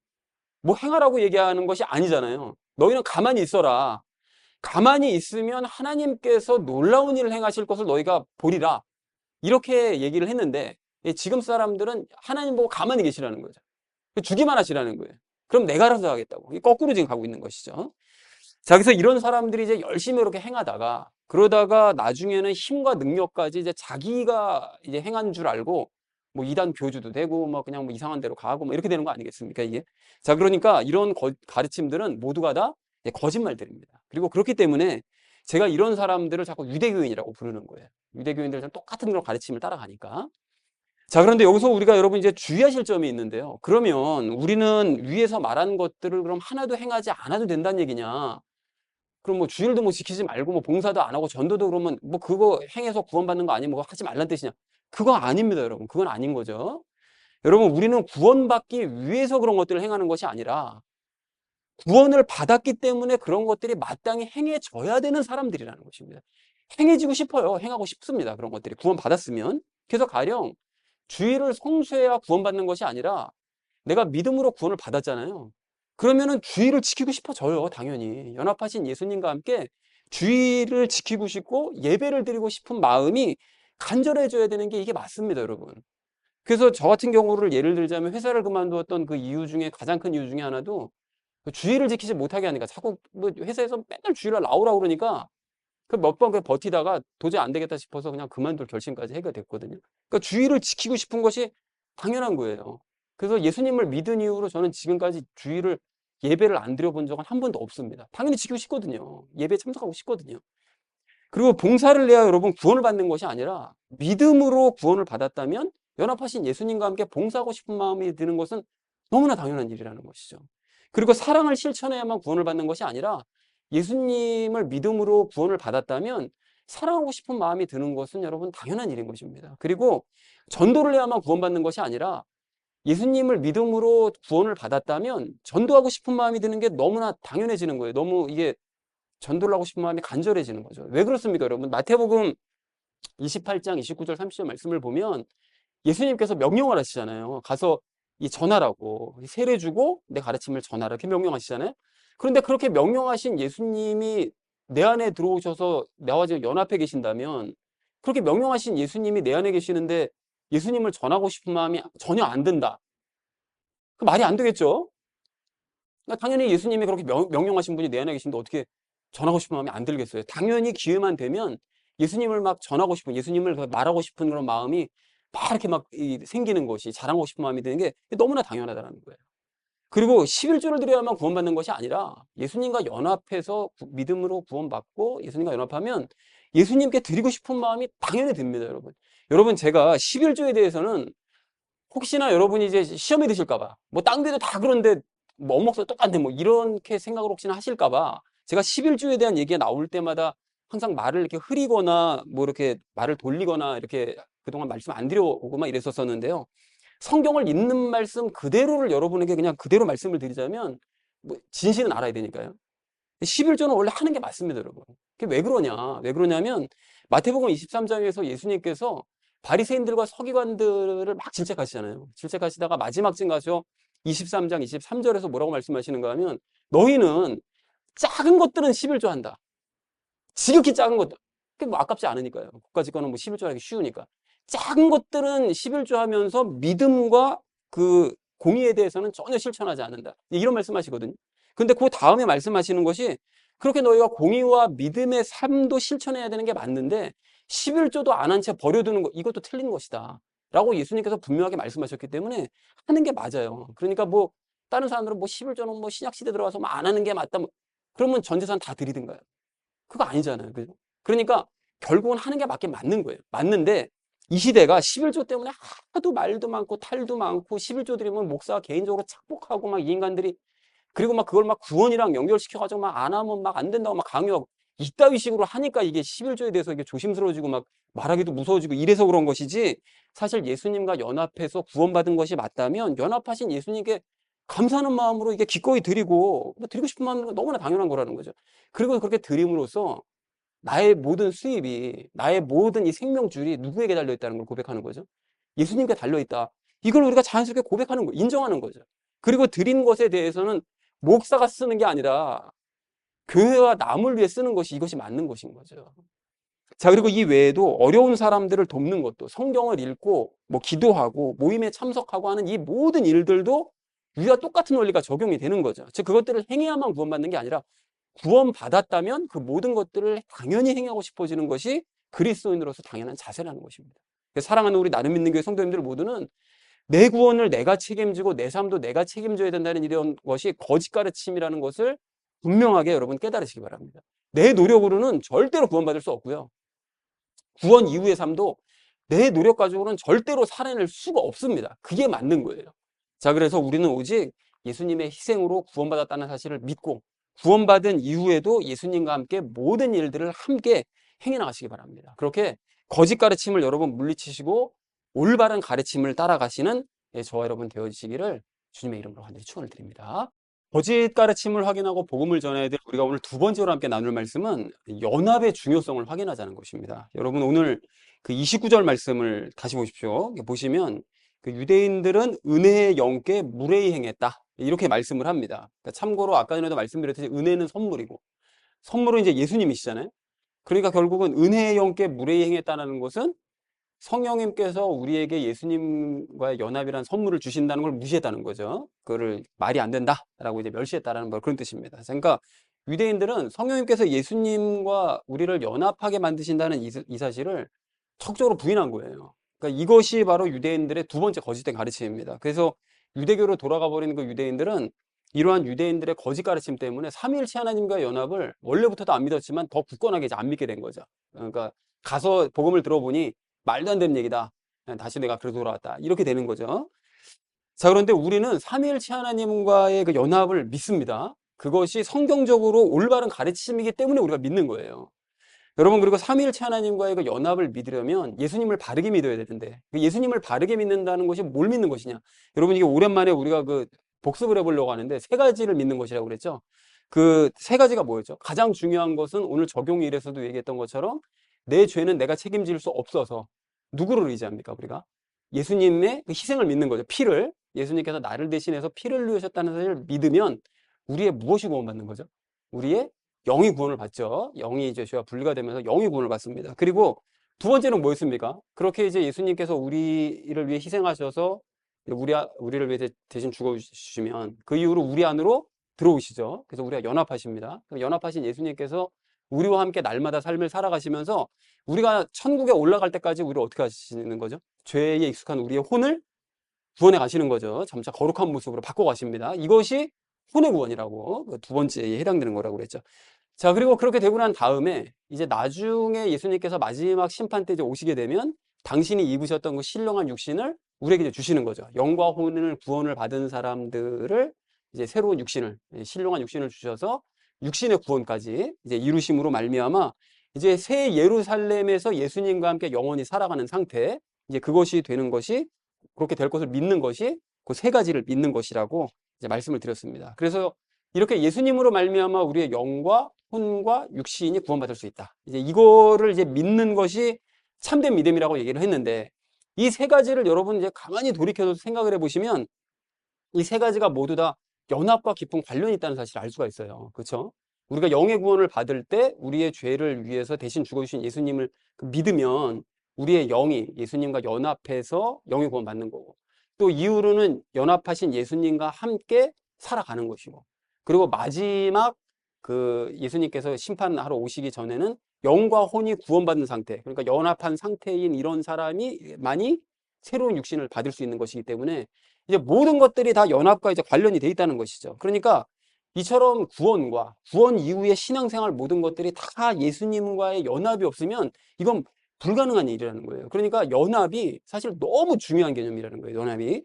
뭐 행하라고 얘기하는 것이 아니잖아요. 너희는 가만히 있어라. 가만히 있으면 하나님께서 놀라운 일을 행하실 것을 너희가 보리라. 이렇게 얘기를 했는데 지금 사람들은 하나님 보고 가만히 계시라는 거죠. 주기만 하시라는 거예요. 그럼 내가 알아서 하겠다고. 거꾸로 지금 가고 있는 것이죠. 자, 그래서 이런 사람들이 이제 열심히 이렇게 행하다가 그러다가 나중에는 힘과 능력까지 이제 자기가 이제 행한 줄 알고 뭐 이단 교주도 되고 뭐 그냥 뭐 이상한 데로 가고 뭐 이렇게 되는 거 아니겠습니까, 이게? 자, 그러니까 이런 가르침들은 모두가 다 거짓말들입니다. 그리고 그렇기 때문에 제가 이런 사람들을 자꾸 유대교인이라고 부르는 거예요. 유대교인들은 똑같은 그런 가르침을 따라가니까. 자, 그런데 여기서 우리가 여러분 이제 주의하실 점이 있는데요. 그러면 우리는 위에서 말한 것들을 그럼 하나도 행하지 않아도 된다는 얘기냐? 그럼 뭐 주일도 뭐 지키지 말고 뭐 봉사도 안 하고 전도도 그러면 뭐 그거 행해서 구원받는 거 아니면 뭐 하지 말란 뜻이냐? 그거 아닙니다, 여러분. 그건 아닌 거죠. 여러분, 우리는 구원받기 위해서 그런 것들을 행하는 것이 아니라 구원을 받았기 때문에 그런 것들이 마땅히 행해져야 되는 사람들이라는 것입니다. 행해지고 싶어요. 행하고 싶습니다. 그런 것들이 구원받았으면. 그래서 가령 주일을 성수해야 구원받는 것이 아니라 내가 믿음으로 구원을 받았잖아요. 그러면은 주일을 지키고 싶어져요. 당연히. 연합하신 예수님과 함께 주일을 지키고 싶고 예배를 드리고 싶은 마음이 간절해져야 되는 게 이게 맞습니다, 여러분. 그래서 저 같은 경우를 예를 들자면 회사를 그만두었던 그 이유 중에 가장 큰 이유 중에 하나도 그 주일을 지키지 못하게 하니까 자꾸 뭐 회사에서 맨날 주일날 나오라고 그러니까 그 몇 번 버티다가 도저히 안 되겠다 싶어서 그냥 그만둘 결심까지 하게 됐거든요. 그러니까 주일을 지키고 싶은 것이 당연한 거예요. 그래서 예수님을 믿은 이후로 저는 지금까지 주일을 예배를 안 드려본 적은 한 번도 없습니다. 당연히 지키고 싶거든요. 예배에 참석하고 싶거든요. 그리고 봉사를 해야 여러분 구원을 받는 것이 아니라 믿음으로 구원을 받았다면 연합하신 예수님과 함께 봉사하고 싶은 마음이 드는 것은 너무나 당연한 일이라는 것이죠. 그리고 사랑을 실천해야만 구원을 받는 것이 아니라 예수님을 믿음으로 구원을 받았다면 사랑하고 싶은 마음이 드는 것은 여러분 당연한 일인 것입니다. 그리고 전도를 해야만 구원받는 것이 아니라 예수님을 믿음으로 구원을 받았다면 전도하고 싶은 마음이 드는 게 너무나 당연해지는 거예요. 너무 이게 전도를 하고 싶은 마음이 간절해지는 거죠. 왜 그렇습니까, 여러분? 마태복음 28장 29절 30절 말씀을 보면 예수님께서 명령을 하시잖아요. 가서 이 전하라고 세례 주고 내 가르침을 전하라 이렇게 명령하시잖아요. 그런데 그렇게 명령하신 예수님이 내 안에 들어오셔서 나와 지금 연합해 계신다면 그렇게 명령하신 예수님이 내 안에 계시는데 예수님을 전하고 싶은 마음이 전혀 안 든다. 그 말이 안 되겠죠? 그러니까 당연히 예수님이 그렇게 명령하신 분이 내 안에 계신데 어떻게 전하고 싶은 마음이 안 들겠어요? 당연히 기회만 되면 예수님을 막 전하고 싶은, 예수님을 말하고 싶은 그런 마음이 막 이렇게 막 생기는 것이, 자랑하고 싶은 마음이 드는 게 너무나 당연하다는 거예요. 그리고 11조를 드려야만 구원받는 것이 아니라 예수님과 연합해서 믿음으로 구원받고 예수님과 연합하면 예수님께 드리고 싶은 마음이 당연히 듭니다, 여러분. 여러분, 제가 11조에 대해서는 혹시나 여러분이 이제 시험에 드실까봐, 뭐, 딴 데도 다 그런데, 뭐, 어묵도 똑같은데, 뭐, 이렇게 생각을 혹시나 하실까봐, 제가 11조에 대한 얘기가 나올 때마다 항상 말을 이렇게 흐리거나, 뭐, 이렇게 말을 돌리거나, 이렇게 그동안 말씀 안 드려오고 막 이랬었었는데요. 성경을 있는 말씀 그대로를 여러분에게 그냥 그대로 말씀을 드리자면 뭐 진실은 알아야 되니까요. 11조는 원래 하는 게 맞습니다, 여러분. 그게 왜 그러냐? 왜 그러냐면 마태복음 23장에서 예수님께서 바리새인들과 서기관들을 막 질책하시잖아요. 질책하시다가 마지막쯤 가서 23장 23절에서 뭐라고 말씀하시는가 하면 너희는 작은 것들은 11조 한다. 지극히 작은 것들. 그게 뭐 아깝지 않으니까요. 국가지 거는 뭐 11조 하기 쉬우니까. 작은 것들은 11조 하면서 믿음과 그 공의에 대해서는 전혀 실천하지 않는다. 이런 말씀하시거든요. 근데 그 다음에 말씀하시는 것이 그렇게 너희가 공의와 믿음의 삶도 실천해야 되는 게 맞는데 11조도 안 한 채 버려두는 거 이것도 틀린 것이다. 라고 예수님께서 분명하게 말씀하셨기 때문에 하는 게 맞아요. 그러니까 뭐 다른 사람들은 뭐 11조는 뭐 신약 시대 들어가서 뭐 안 하는 게 맞다. 뭐 그러면 전 재산 다 드리든가요. 그거 아니잖아요. 그죠? 그러니까 결국은 하는 게 맞긴 맞는 거예요. 맞는데 이 시대가 11조 때문에 하도 말도 많고 탈도 많고 11조 드리면 목사가 개인적으로 착복하고 막 이 인간들이 그리고 막 그걸 막 구원이랑 연결시켜가지고 막 안 하면 막 안 된다고 막 강요하고 이따위 식으로 하니까 이게 11조에 대해서 이게 조심스러워지고 막 말하기도 무서워지고 이래서 그런 것이지 사실 예수님과 연합해서 구원받은 것이 맞다면 연합하신 예수님께 감사하는 마음으로 이게 기꺼이 드리고 뭐 드리고 싶은 마음은 너무나 당연한 거라는 거죠. 그리고 그렇게 드림으로써 나의 모든 수입이 나의 모든 이 생명줄이 누구에게 달려있다는 걸 고백하는 거죠. 예수님께 달려있다. 이걸 우리가 자연스럽게 고백하는 거, 인정하는 거죠. 그리고 드린 것에 대해서는 목사가 쓰는 게 아니라 교회와 남을 위해 쓰는 것이 이것이 맞는 것인 거죠. 자, 그리고 이 외에도 어려운 사람들을 돕는 것도 성경을 읽고 뭐 기도하고 모임에 참석하고 하는 이 모든 일들도 우리와 똑같은 원리가 적용이 되는 거죠. 즉 그것들을 행해야만 구원받는 게 아니라 구원받았다면 그 모든 것들을 당연히 행하고 싶어지는 것이 그리스도인으로서 당연한 자세라는 것입니다. 사랑하는 우리 나름 믿는 교회 성도님들 모두는 내 구원을 내가 책임지고 내 삶도 내가 책임져야 된다는 이런 것이 거짓 가르침이라는 것을 분명하게 여러분 깨달으시기 바랍니다. 내 노력으로는 절대로 구원받을 수 없고요. 구원 이후의 삶도 내 노력 가지고는 절대로 살아낼 수가 없습니다. 그게 맞는 거예요. 자, 그래서 우리는 오직 예수님의 희생으로 구원받았다는 사실을 믿고 구원받은 이후에도 예수님과 함께 모든 일들을 함께 행해 나가시기 바랍니다. 그렇게 거짓 가르침을 여러분 물리치시고 올바른 가르침을 따라가시는 저와 여러분 되어주시기를 주님의 이름으로 간절히 축원을 드립니다. 거짓 가르침을 확인하고 복음을 전해야 될 우리가 오늘 두 번째로 함께 나눌 말씀은 연합의 중요성을 확인하자는 것입니다. 여러분 오늘 그 29절 말씀을 다시 보십시오. 보시면 그 유대인들은 은혜의 영께 무례히 행했다. 이렇게 말씀을 합니다. 그러니까 참고로 아까 전에도 말씀드렸듯이 은혜는 선물이고 선물은 이제 예수님이시잖아요. 그러니까 결국은 은혜의 영께 무례히 행했다는 것은 성령님께서 우리에게 예수님과의 연합이라는 선물을 주신다는 걸 무시했다는 거죠. 그거를 말이 안 된다라고 이제 멸시했다라는 그런 뜻입니다. 그러니까 유대인들은 성령님께서 예수님과 우리를 연합하게 만드신다는 이 사실을 척적으로 부인한 거예요. 그러니까 이것이 바로 유대인들의 두 번째 거짓된 가르침입니다. 그래서 유대교로 돌아가 버리는 그 유대인들은 이러한 유대인들의 거짓 가르침 때문에 삼위일체 하나님과의 연합을 원래부터도 안 믿었지만 더 굳건하게 이제 안 믿게 된 거죠. 그러니까 가서 복음을 들어보니 말도 안 되는 얘기다. 다시 내가 그래서 돌아왔다. 이렇게 되는 거죠. 자, 그런데 우리는 삼위일체 하나님과의 그 연합을 믿습니다. 그것이 성경적으로 올바른 가르침이기 때문에 우리가 믿는 거예요. 여러분, 그리고 삼위일체 하나님과의 그 연합을 믿으려면 예수님을 바르게 믿어야 되는데 예수님을 바르게 믿는다는 것이 뭘 믿는 것이냐? 여러분, 이게 오랜만에 우리가 그 복습을 해보려고 하는데 세 가지를 믿는 것이라고 그랬죠. 그 세 가지가 뭐였죠? 가장 중요한 것은 오늘 적용일에서도 얘기했던 것처럼 내 죄는 내가 책임질 수 없어서 누구를 의지합니까, 우리가? 예수님의 그 희생을 믿는 거죠. 피를. 예수님께서 나를 대신해서 피를 흘리셨다는 사실을 믿으면 우리의 무엇이 구원받는 거죠? 우리의 영이 구원을 받죠. 영이 이제 죄와 분리가 되면서 영이 구원을 받습니다. 그리고 두 번째는 뭐였습니까? 그렇게 이제 예수님께서 우리를 위해 희생하셔서 우리를 위해 대신 죽어주시면 그 이후로 우리 안으로 들어오시죠. 그래서 우리가 연합하십니다. 연합하신 예수님께서 우리와 함께 날마다 삶을 살아가시면서 우리가 천국에 올라갈 때까지 우리를 어떻게 하시는 거죠? 죄에 익숙한 우리의 혼을 구원해 가시는 거죠. 점차 거룩한 모습으로 바꿔 가십니다. 이것이 혼의 구원이라고 그 두 번째에 해당되는 거라고 그랬죠. 자, 그리고 그렇게 되고 난 다음에 이제 나중에 예수님께서 마지막 심판 때 이제 오시게 되면 당신이 입으셨던 그 신령한 육신을 우리에게 이제 주시는 거죠. 영과 혼을 구원을 받은 사람들을 이제 새로운 육신을, 신령한 육신을 주셔서 육신의 구원까지 이제 이루심으로 말미암아 이제 새 예루살렘에서 예수님과 함께 영원히 살아가는 상태, 이제 그것이 되는 것이 그렇게 될 것을 믿는 것이 그 세 가지를 믿는 것이라고 이제 말씀을 드렸습니다. 그래서 이렇게 예수님으로 말미암아 우리의 영과 혼과 육신이 구원받을 수 있다. 이제 이거를 이제 믿는 것이 참된 믿음이라고 얘기를 했는데, 이 세 가지를 여러분 이제 가만히 돌이켜서 생각을 해보시면 이 세 가지가 모두 다 연합과 깊은 관련이 있다는 사실을 알 수가 있어요. 그렇죠? 우리가 영의 구원을 받을 때 우리의 죄를 위해서 대신 죽어주신 예수님을 믿으면 우리의 영이 예수님과 연합해서 영의 구원 받는 거고, 또 이후로는 연합하신 예수님과 함께 살아가는 것이고, 그리고 마지막 그 예수님께서 심판하러 오시기 전에는 영과 혼이 구원받는 상태, 그러니까 연합한 상태인 이런 사람이 많이 새로운 육신을 받을 수 있는 것이기 때문에 이제 모든 것들이 다 연합과 이제 관련이 돼 있다는 것이죠. 그러니까 이처럼 구원과 구원 이후의 신앙생활 모든 것들이 다 예수님과의 연합이 없으면 이건 불가능한 일이라는 거예요. 그러니까 연합이 사실 너무 중요한 개념이라는 거예요, 연합이.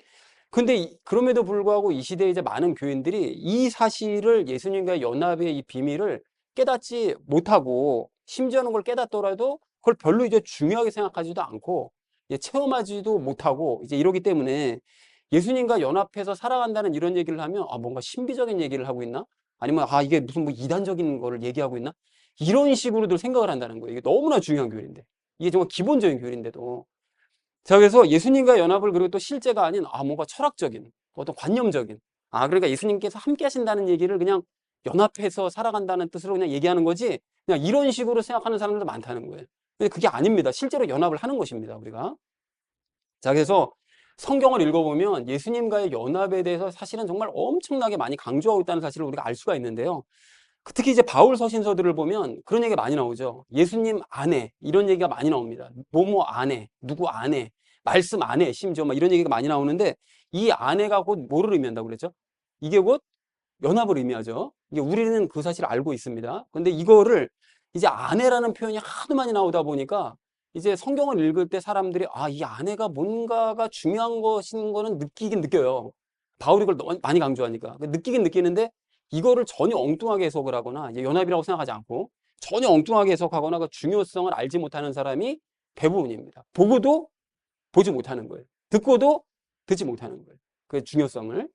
근데 그럼에도 불구하고 이 시대에 이제 많은 교인들이 이 사실을, 예수님과의 연합의 이 비밀을 깨닫지 못하고, 심지어는 그걸 깨닫더라도 그걸 별로 이제 중요하게 생각하지도 않고 이제 체험하지도 못하고 이제 이러기 때문에 예수님과 연합해서 살아간다는 이런 얘기를 하면 뭔가 신비적인 얘기를 하고 있나? 아니면 이게 무슨 뭐 이단적인 거를 얘기하고 있나? 이런 식으로들 생각을 한다는 거예요. 이게 너무나 중요한 교리인데, 이게 정말 기본적인 교리인데도. 자, 그래서 예수님과 연합을, 그리고 또 실제가 아닌 뭔가 철학적인, 어떤 관념적인, 그러니까 예수님께서 함께 하신다는 얘기를 그냥 연합해서 살아간다는 뜻으로 그냥 얘기하는 거지, 그냥 이런 식으로 생각하는 사람들도 많다는 거예요. 근데 그게 아닙니다. 실제로 연합을 하는 것입니다, 우리가. 자, 그래서 성경을 읽어보면 예수님과의 연합에 대해서 사실은 정말 엄청나게 많이 강조하고 있다는 사실을 우리가 알 수가 있는데요. 특히 이제 바울 서신서들을 보면 그런 얘기가 많이 나오죠. 예수님 안에, 이런 얘기가 많이 나옵니다. 뭐뭐 안에, 누구 안에, 말씀 안에, 심지어 막 이런 얘기가 많이 나오는데, 이 안에가 곧 뭐를 의미한다고 그랬죠? 이게 곧 연합을 의미하죠. 이게 우리는 그 사실을 알고 있습니다. 근데 이거를 이제 아내라는 표현이 하도 많이 나오다 보니까 이제 성경을 읽을 때 사람들이 이 아내가 뭔가가 중요한 것인 거는 느끼긴 느껴요. 바울이 이걸 너무 많이 강조하니까. 느끼긴 느끼는데 이거를 전혀 엉뚱하게 해석을 하거나 이제 연합이라고 생각하지 않고 전혀 엉뚱하게 해석하거나 그 중요성을 알지 못하는 사람이 대부분입니다. 보고도 보지 못하는 거예요. 듣고도 듣지 못하는 거예요. 그 중요성을.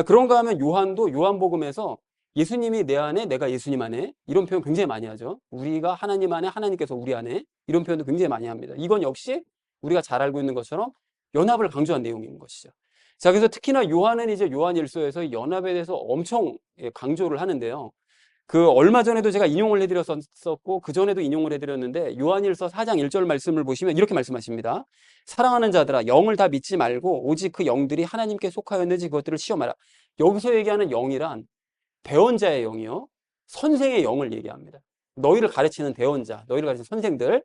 그런가 하면 요한도 요한복음에서 예수님이 내 안에, 내가 예수님 안에, 이런 표현 굉장히 많이 하죠. 우리가 하나님 안에, 하나님께서 우리 안에, 이런 표현도 굉장히 많이 합니다. 이건 역시 우리가 잘 알고 있는 것처럼 연합을 강조한 내용인 것이죠. 자, 그래서 특히나 요한은 이제 요한일서에서 연합에 대해서 엄청 강조를 하는데요. 그 얼마 전에도 제가 인용을 해드렸었고 그 전에도 인용을 해드렸는데, 요한일서 4장 1절 말씀을 보시면 이렇게 말씀하십니다. 사랑하는 자들아, 영을 다 믿지 말고 오직 그 영들이 하나님께 속하였는지 그것들을 시험하라. 여기서 얘기하는 영이란 대언자의 영이요, 선생의 영을 얘기합니다. 너희를 가르치는 대언자, 너희를 가르치는 선생들.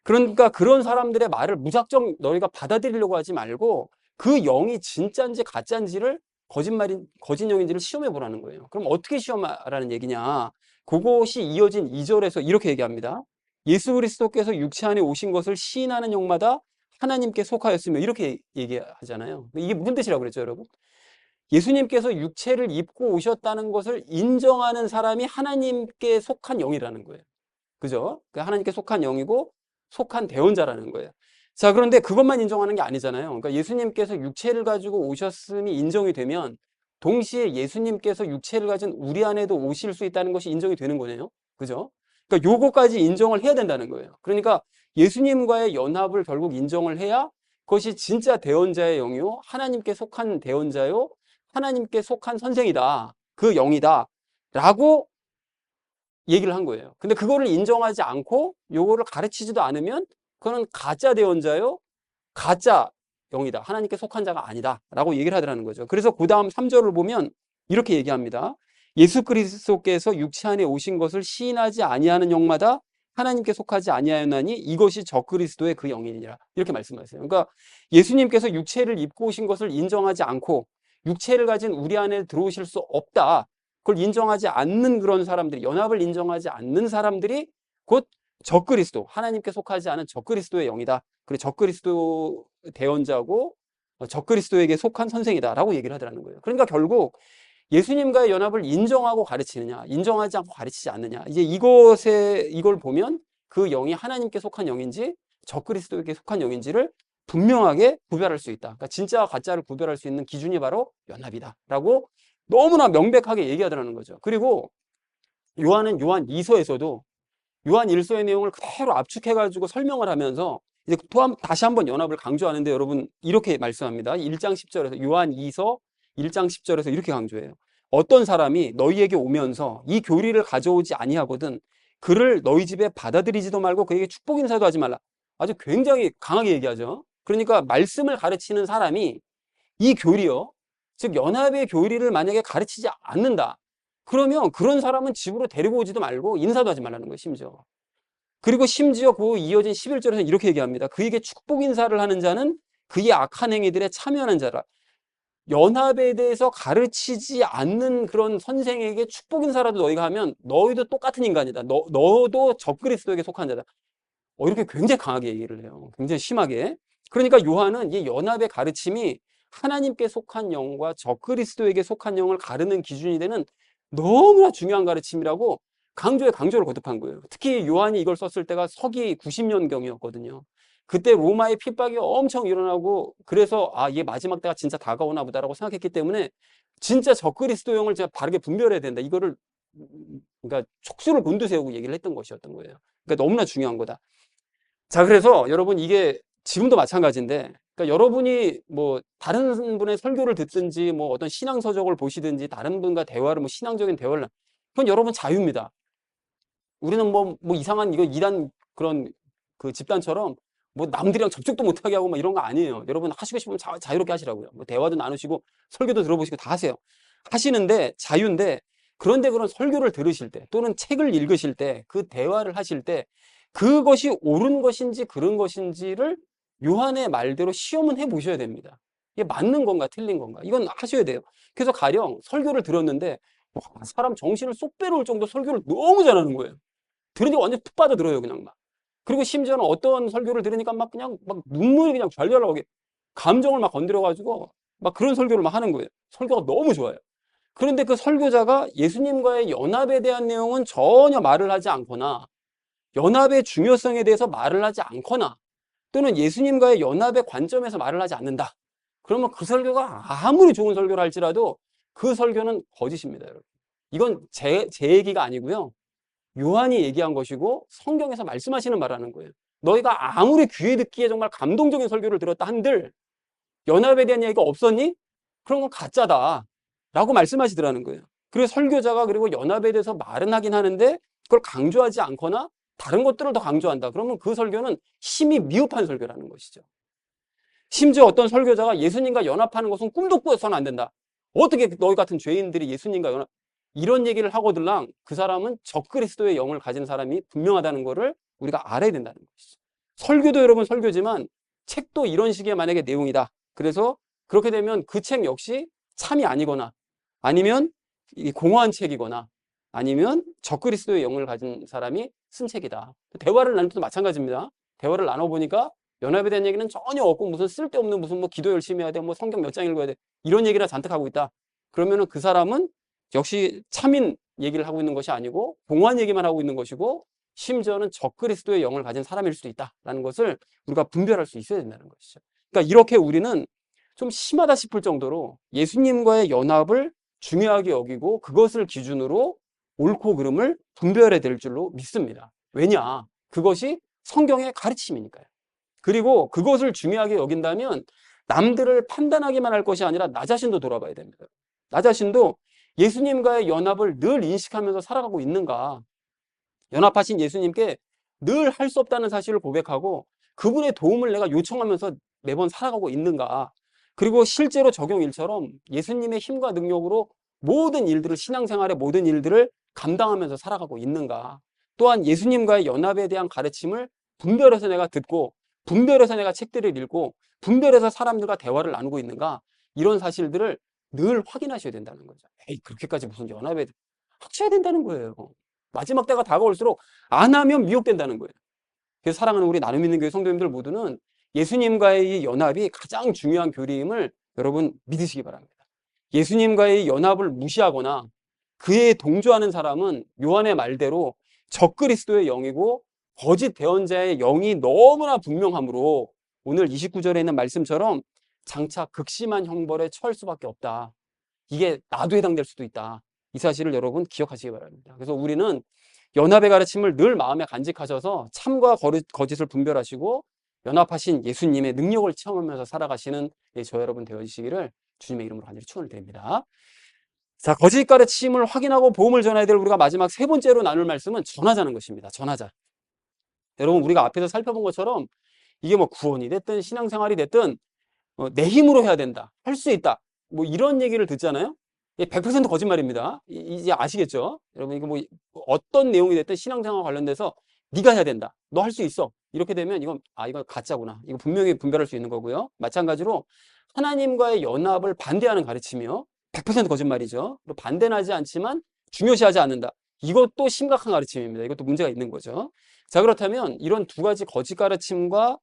그러니까 그런 사람들의 말을 무작정 너희가 받아들이려고 하지 말고 그 영이 진짜인지 가짜인지를, 거짓 영인지를 시험해 보라는 거예요. 그럼 어떻게 시험하라는 얘기냐? 그것이 이어진 2절에서 이렇게 얘기합니다. 예수 그리스도께서 육체 안에 오신 것을 시인하는 영마다 하나님께 속하였으며, 이렇게 얘기하잖아요. 이게 무슨 뜻이라고 그랬죠, 여러분? 예수님께서 육체를 입고 오셨다는 것을 인정하는 사람이 하나님께 속한 영이라는 거예요. 그죠? 하나님께 속한 영이고 속한 대언자라는 거예요. 자, 그런데 그것만 인정하는 게 아니잖아요. 그러니까 예수님께서 육체를 가지고 오셨음이 인정이 되면 동시에 예수님께서 육체를 가진 우리 안에도 오실 수 있다는 것이 인정이 되는 거네요. 그죠? 그러니까 요거까지 인정을 해야 된다는 거예요. 그러니까 예수님과의 연합을 결국 인정을 해야 그것이 진짜 대언자의 영이요, 하나님께 속한 대언자요, 하나님께 속한 선생이다, 그 영이다 라고 얘기를 한 거예요. 근데 그거를 인정하지 않고 요거를 가르치지도 않으면 그거는 가짜 대언자요, 가짜 영이다, 하나님께 속한 자가 아니다 라고 얘기를 하더라는 거죠. 그래서 그 다음 3절을 보면 이렇게 얘기합니다. 예수 그리스도께서 육체 안에 오신 것을 시인하지 아니하는 영마다 하나님께 속하지 아니하였나니 이것이 적그리스도의 그 영이니라, 이렇게 말씀하세요. 그러니까 예수님께서 육체를 입고 오신 것을 인정하지 않고 육체를 가진 우리 안에 들어오실 수 없다, 그걸 인정하지 않는 그런 사람들이, 연합을 인정하지 않는 사람들이 곧 적그리스도, 하나님께 속하지 않은 적그리스도의 영이다, 그리고 적그리스도 대언자고 적그리스도에게 속한 선생이다 라고 얘기를 하더라는 거예요. 그러니까 결국 예수님과의 연합을 인정하고 가르치느냐, 인정하지 않고 가르치지 않느냐, 이제 이걸 보면 그 영이 하나님께 속한 영인지 적그리스도에게 속한 영인지를 분명하게 구별할 수 있다. 그러니까 진짜와 가짜를 구별할 수 있는 기준이 바로 연합이다라고 너무나 명백하게 얘기하더라는 거죠. 그리고 요한은 요한 2서에서도 요한 1서의 내용을 그대로 압축해가지고 설명을 하면서 이제 다시 한번 연합을 강조하는데 여러분 이렇게 말씀합니다. 1장 10절에서 요한 2서 1장 10절에서 이렇게 강조해요. 어떤 사람이 너희에게 오면서 이 교리를 가져오지 아니하거든 그를 너희 집에 받아들이지도 말고 그에게 축복 인사도 하지 말라. 아주 굉장히 강하게 얘기하죠. 그러니까 말씀을 가르치는 사람이 이 교리요, 즉 연합의 교리를 만약에 가르치지 않는다. 그러면 그런 사람은 집으로 데리고 오지도 말고 인사도 하지 말라는 거예요, 심지어. 그리고 심지어 그 이어진 11절에서 이렇게 얘기합니다. 그에게 축복 인사를 하는 자는 그의 악한 행위들에 참여하는 자라. 연합에 대해서 가르치지 않는 그런 선생에게 축복 인사라도 너희가 하면 너희도 똑같은 인간이다. 너도 적그리스도에게 속한 자다. 이렇게 굉장히 강하게 얘기를 해요. 굉장히 심하게. 그러니까 요한은 이 연합의 가르침이 하나님께 속한 영과 적그리스도에게 속한 영을 가르는 기준이 되는 너무나 중요한 가르침이라고 강조를 거듭한 거예요. 특히 요한이 이걸 썼을 때가 서기 90년경이었거든요. 그때 로마의 핍박이 엄청 일어나고 그래서 이게 마지막 때가 진짜 다가오나 보다라고 생각했기 때문에 진짜 적그리스도형을 제가 바르게 분별해야 된다. 이거를 그러니까 촉수를 곤두세우고 얘기를 했던 것이었던 거예요. 그러니까 너무나 중요한 거다. 자, 그래서 여러분 이게 지금도 마찬가지인데, 그러니까 여러분이 뭐 다른 분의 설교를 듣든지 뭐 어떤 신앙 서적을 보시든지 다른 분과 대화를 뭐 신앙적인 대화를 그건 여러분 자유입니다. 우리는 뭐 이상한 이거 이단 그런 그 집단처럼 뭐 남들이랑 접촉도 못하게 하고 막 이런 거 아니에요. 여러분 하시고 싶으면 자유롭게 하시라고요. 뭐 대화도 나누시고 설교도 들어보시고 다 하세요. 하시는데 자유인데, 그런데 그런 설교를 들으실 때 또는 책을 읽으실 때 그 대화를 하실 때 그것이 옳은 것인지 그른 것인지를 요한의 말대로 시험은 해보셔야 됩니다. 이게 맞는 건가 틀린 건가 이건 하셔야 돼요. 그래서 가령 설교를 들었는데 사람 정신을 쏙 빼놓을 정도 설교를 너무 잘하는 거예요. 들으니까 완전 푹 빠져들어요 그냥 막. 그리고 심지어는 어떤 설교를 들으니까 막 그냥 막 눈물이 그냥 좔좔 나오게 감정을 막 건드려가지고 막 그런 설교를 막 하는 거예요. 설교가 너무 좋아요. 그런데 그 설교자가 예수님과의 연합에 대한 내용은 전혀 말을 하지 않거나 연합의 중요성에 대해서 말을 하지 않거나 또는 예수님과의 연합의 관점에서 말을 하지 않는다. 그러면 그 설교가 아무리 좋은 설교를 할지라도 그 설교는 거짓입니다, 여러분. 이건 제 얘기가 아니고요. 요한이 얘기한 것이고 성경에서 말씀하시는 말하는 거예요. 너희가 아무리 귀에 듣기에 정말 감동적인 설교를 들었다 한들 연합에 대한 얘기가 없었니? 그런 건 가짜다 라고 말씀하시더라는 거예요. 그리고 설교자가 그리고 연합에 대해서 말은 하긴 하는데 그걸 강조하지 않거나 다른 것들을 더 강조한다. 그러면 그 설교는 심히 미흡한 설교라는 것이죠. 심지어 어떤 설교자가 예수님과 연합하는 것은 꿈도 꾸어서는 안 된다. 어떻게 너희 같은 죄인들이 예수님과 연합, 이런 얘기를 하거들랑 그 사람은 적그리스도의 영을 가진 사람이 분명하다는 것을 우리가 알아야 된다는 것이죠. 설교도 여러분 설교지만 책도 이런 식의 만약에 내용이다. 그래서 그렇게 되면 그 책 역시 참이 아니거나 아니면 공허한 책이거나 아니면 적그리스도의 영을 가진 사람이 쓴 책이다. 대화를 나눌 때도 마찬가지입니다. 대화를 나눠보니까 연합에 대한 얘기는 전혀 없고 무슨 쓸데없는 무슨 뭐 기도 열심히 해야 돼, 뭐 성경 몇 장 읽어야 돼 이런 얘기를 잔뜩 하고 있다. 그러면은 그 사람은 역시 참인 얘기를 하고 있는 것이 아니고 공허한 얘기만 하고 있는 것이고 심지어는 적그리스도의 영을 가진 사람일 수도 있다라는 것을 우리가 분별할 수 있어야 된다는 것이죠. 그러니까 이렇게 우리는 좀 심하다 싶을 정도로 예수님과의 연합을 중요하게 여기고 그것을 기준으로 옳고 그름을 분별해야 될 줄로 믿습니다. 왜냐? 그것이 성경의 가르침이니까요. 그리고 그것을 중요하게 여긴다면 남들을 판단하기만 할 것이 아니라 나 자신도 돌아봐야 됩니다. 나 자신도 예수님과의 연합을 늘 인식하면서 살아가고 있는가? 연합하신 예수님께 늘 할 수 없다는 사실을 고백하고 그분의 도움을 내가 요청하면서 매번 살아가고 있는가? 그리고 실제로 적용일처럼 예수님의 힘과 능력으로 모든 일들을 신앙생활의 모든 일들을 감당하면서 살아가고 있는가? 또한 예수님과의 연합에 대한 가르침을 분별해서 내가 듣고 분별해서 내가 책들을 읽고 분별해서 사람들과 대화를 나누고 있는가? 이런 사실들을 늘 확인하셔야 된다는 거죠. 에이, 그렇게까지 무슨 연합에 하셔야 된다는 거예요. 마지막 때가 다가올수록 안 하면 미혹된다는 거예요. 그래서 사랑하는 우리 나눔 있는 교회 성도님들 모두는 예수님과의 이 연합이 가장 중요한 교리임을 여러분 믿으시기 바랍니다. 예수님과의 연합을 무시하거나 그에 동조하는 사람은 요한의 말대로 적그리스도의 영이고 거짓 대언자의 영이 너무나 분명하므로 오늘 29절에 있는 말씀처럼 장차 극심한 형벌에 처할 수밖에 없다. 이게 나도 해당될 수도 있다. 이 사실을 여러분 기억하시기 바랍니다. 그래서 우리는 연합의 가르침을 늘 마음에 간직하셔서 참과 거짓을 분별하시고 연합하신 예수님의 능력을 체험하면서 살아가시는 저 여러분 되어주시기를 주님의 이름으로 간절히 축원을 드립니다. 자, 거짓 가르침을 확인하고 복음을 전해야 될 우리가 마지막 세 번째로 나눌 말씀은 전하자는 것입니다. 전하자. 여러분, 우리가 앞에서 살펴본 것처럼 이게 뭐 구원이 됐든 신앙생활이 됐든 내 힘으로 해야 된다, 할 수 있다, 뭐 이런 얘기를 듣잖아요. 100% 거짓말입니다. 이제 아시겠죠? 여러분, 이거 뭐 어떤 내용이 됐든 신앙생활 관련돼서 네가 해야 된다, 너 할 수 있어, 이렇게 되면 이건 이거 가짜구나, 이거 분명히 분별할 수 있는 거고요. 마찬가지로 하나님과의 연합을 반대하는 가르침이요, 100% 거짓말이죠. 그리고 반대는 하지 않지만 중요시하지 않는다, 이것도 심각한 가르침입니다. 이것도 문제가 있는 거죠. 자, 그렇다면 이런 두 가지 거짓 가르침과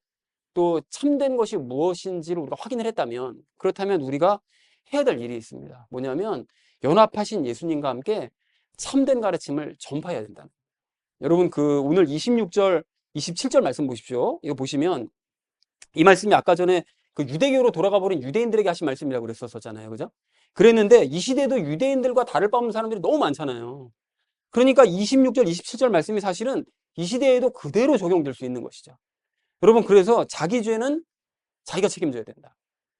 또 참된 것이 무엇인지를 우리가 확인을 했다면, 그렇다면 우리가 해야 될 일이 있습니다. 뭐냐면 연합하신 예수님과 함께 참된 가르침을 전파해야 된다. 여러분, 오늘 26절, 27절 말씀 보십시오. 이거 보시면 이 말씀이 아까 전에 그 유대교로 돌아가 버린 유대인들에게 하신 말씀이라고 그랬었잖아요. 그죠? 그랬는데 이 시대에도 유대인들과 다를 바 없는 사람들이 너무 많잖아요. 그러니까 26절, 27절 말씀이 사실은 이 시대에도 그대로 적용될 수 있는 것이죠. 여러분, 그래서 자기 죄는 자기가 책임져야 된다.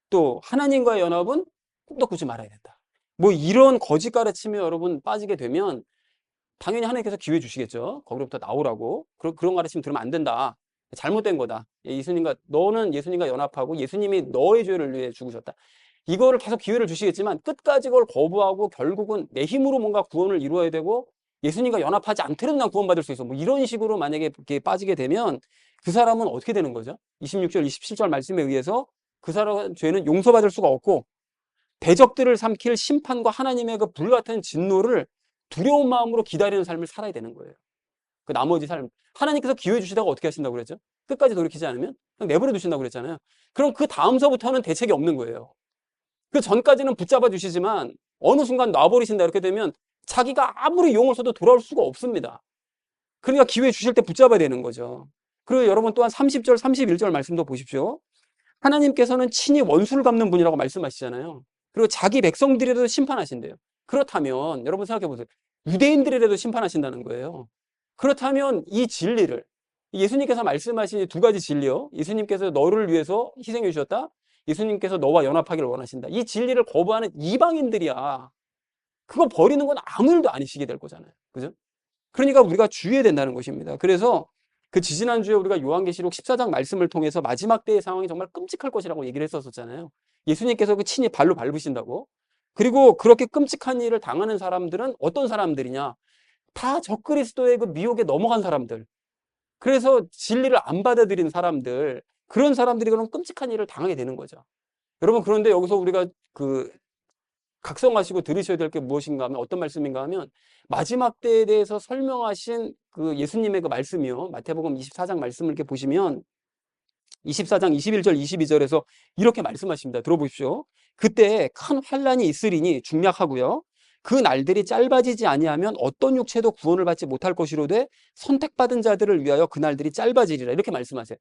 또 하나님과의 연합은 꿈도 꾸지 말아야 된다. 뭐 이런 거짓 가르침에 여러분 빠지게 되면 당연히 하나님께서 기회 주시겠죠. 거기로부터 나오라고. 그런 가르침 들으면 안 된다, 잘못된 거다, 너는 예수님과 연합하고 예수님이 너의 죄를 위해 죽으셨다, 이거를 계속 기회를 주시겠지만 끝까지 그걸 거부하고 결국은 내 힘으로 뭔가 구원을 이루어야 되고 예수님과 연합하지 않더라도 난 구원받을 수 있어, 뭐 이런 식으로 만약에 이렇게 빠지게 되면 그 사람은 어떻게 되는 거죠? 26절, 27절 말씀에 의해서 그 사람 죄는 용서받을 수가 없고 대적들을 삼킬 심판과 하나님의 그 불같은 진노를 두려운 마음으로 기다리는 삶을 살아야 되는 거예요. 그 나머지 삶, 하나님께서 기회 주시다가 어떻게 하신다고 그랬죠? 끝까지 돌이키지 않으면 그냥 내버려 두신다고 그랬잖아요. 그럼 그 다음서부터는 대책이 없는 거예요. 그 전까지는 붙잡아 주시지만 어느 순간 놔버리신다, 이렇게 되면 자기가 아무리 용을 써도 돌아올 수가 없습니다. 그러니까 기회 주실 때 붙잡아야 되는 거죠. 그리고 여러분 또한 30절, 31절 말씀도 보십시오. 하나님께서는 친히 원수를 갚는 분이라고 말씀하시잖아요. 그리고 자기 백성들이라도 심판하신대요. 그렇다면 여러분 생각해 보세요. 유대인들이라도 심판하신다는 거예요. 그렇다면 이 진리를, 예수님께서 말씀하신 이 두 가지 진리요, 예수님께서 너를 위해서 희생해 주셨다, 예수님께서 너와 연합하기를 원하신다, 이 진리를 거부하는 이방인들이야, 그거 버리는 건 아무 일도 아니시게 될 거잖아요. 그죠? 그러니까 우리가 주의해야 된다는 것입니다. 그래서 그 지지난주에 우리가 요한계시록 14장 말씀을 통해서 마지막 때의 상황이 정말 끔찍할 것이라고 얘기를 했었잖아요. 예수님께서 그 친히 발로 밟으신다고. 그리고 그렇게 끔찍한 일을 당하는 사람들은 어떤 사람들이냐? 다 적그리스도의 그 미혹에 넘어간 사람들. 그래서 진리를 안 받아들인 사람들, 그런 사람들이 그런 끔찍한 일을 당하게 되는 거죠. 여러분, 그런데 여기서 우리가 각성하시고 들으셔야 될 게 무엇인가 하면, 어떤 말씀인가 하면 마지막 때에 대해서 설명하신 그 예수님의 그 말씀이요, 마태복음 24장 말씀을 이렇게 보시면 24장 21절 22절에서 이렇게 말씀하십니다. 들어보십시오. 그때 큰 환란이 있으리니 중략하고요, 그 날들이 짧아지지 아니하면 어떤 육체도 구원을 받지 못할 것이로되 선택받은 자들을 위하여 그 날들이 짧아지리라, 이렇게 말씀하세요.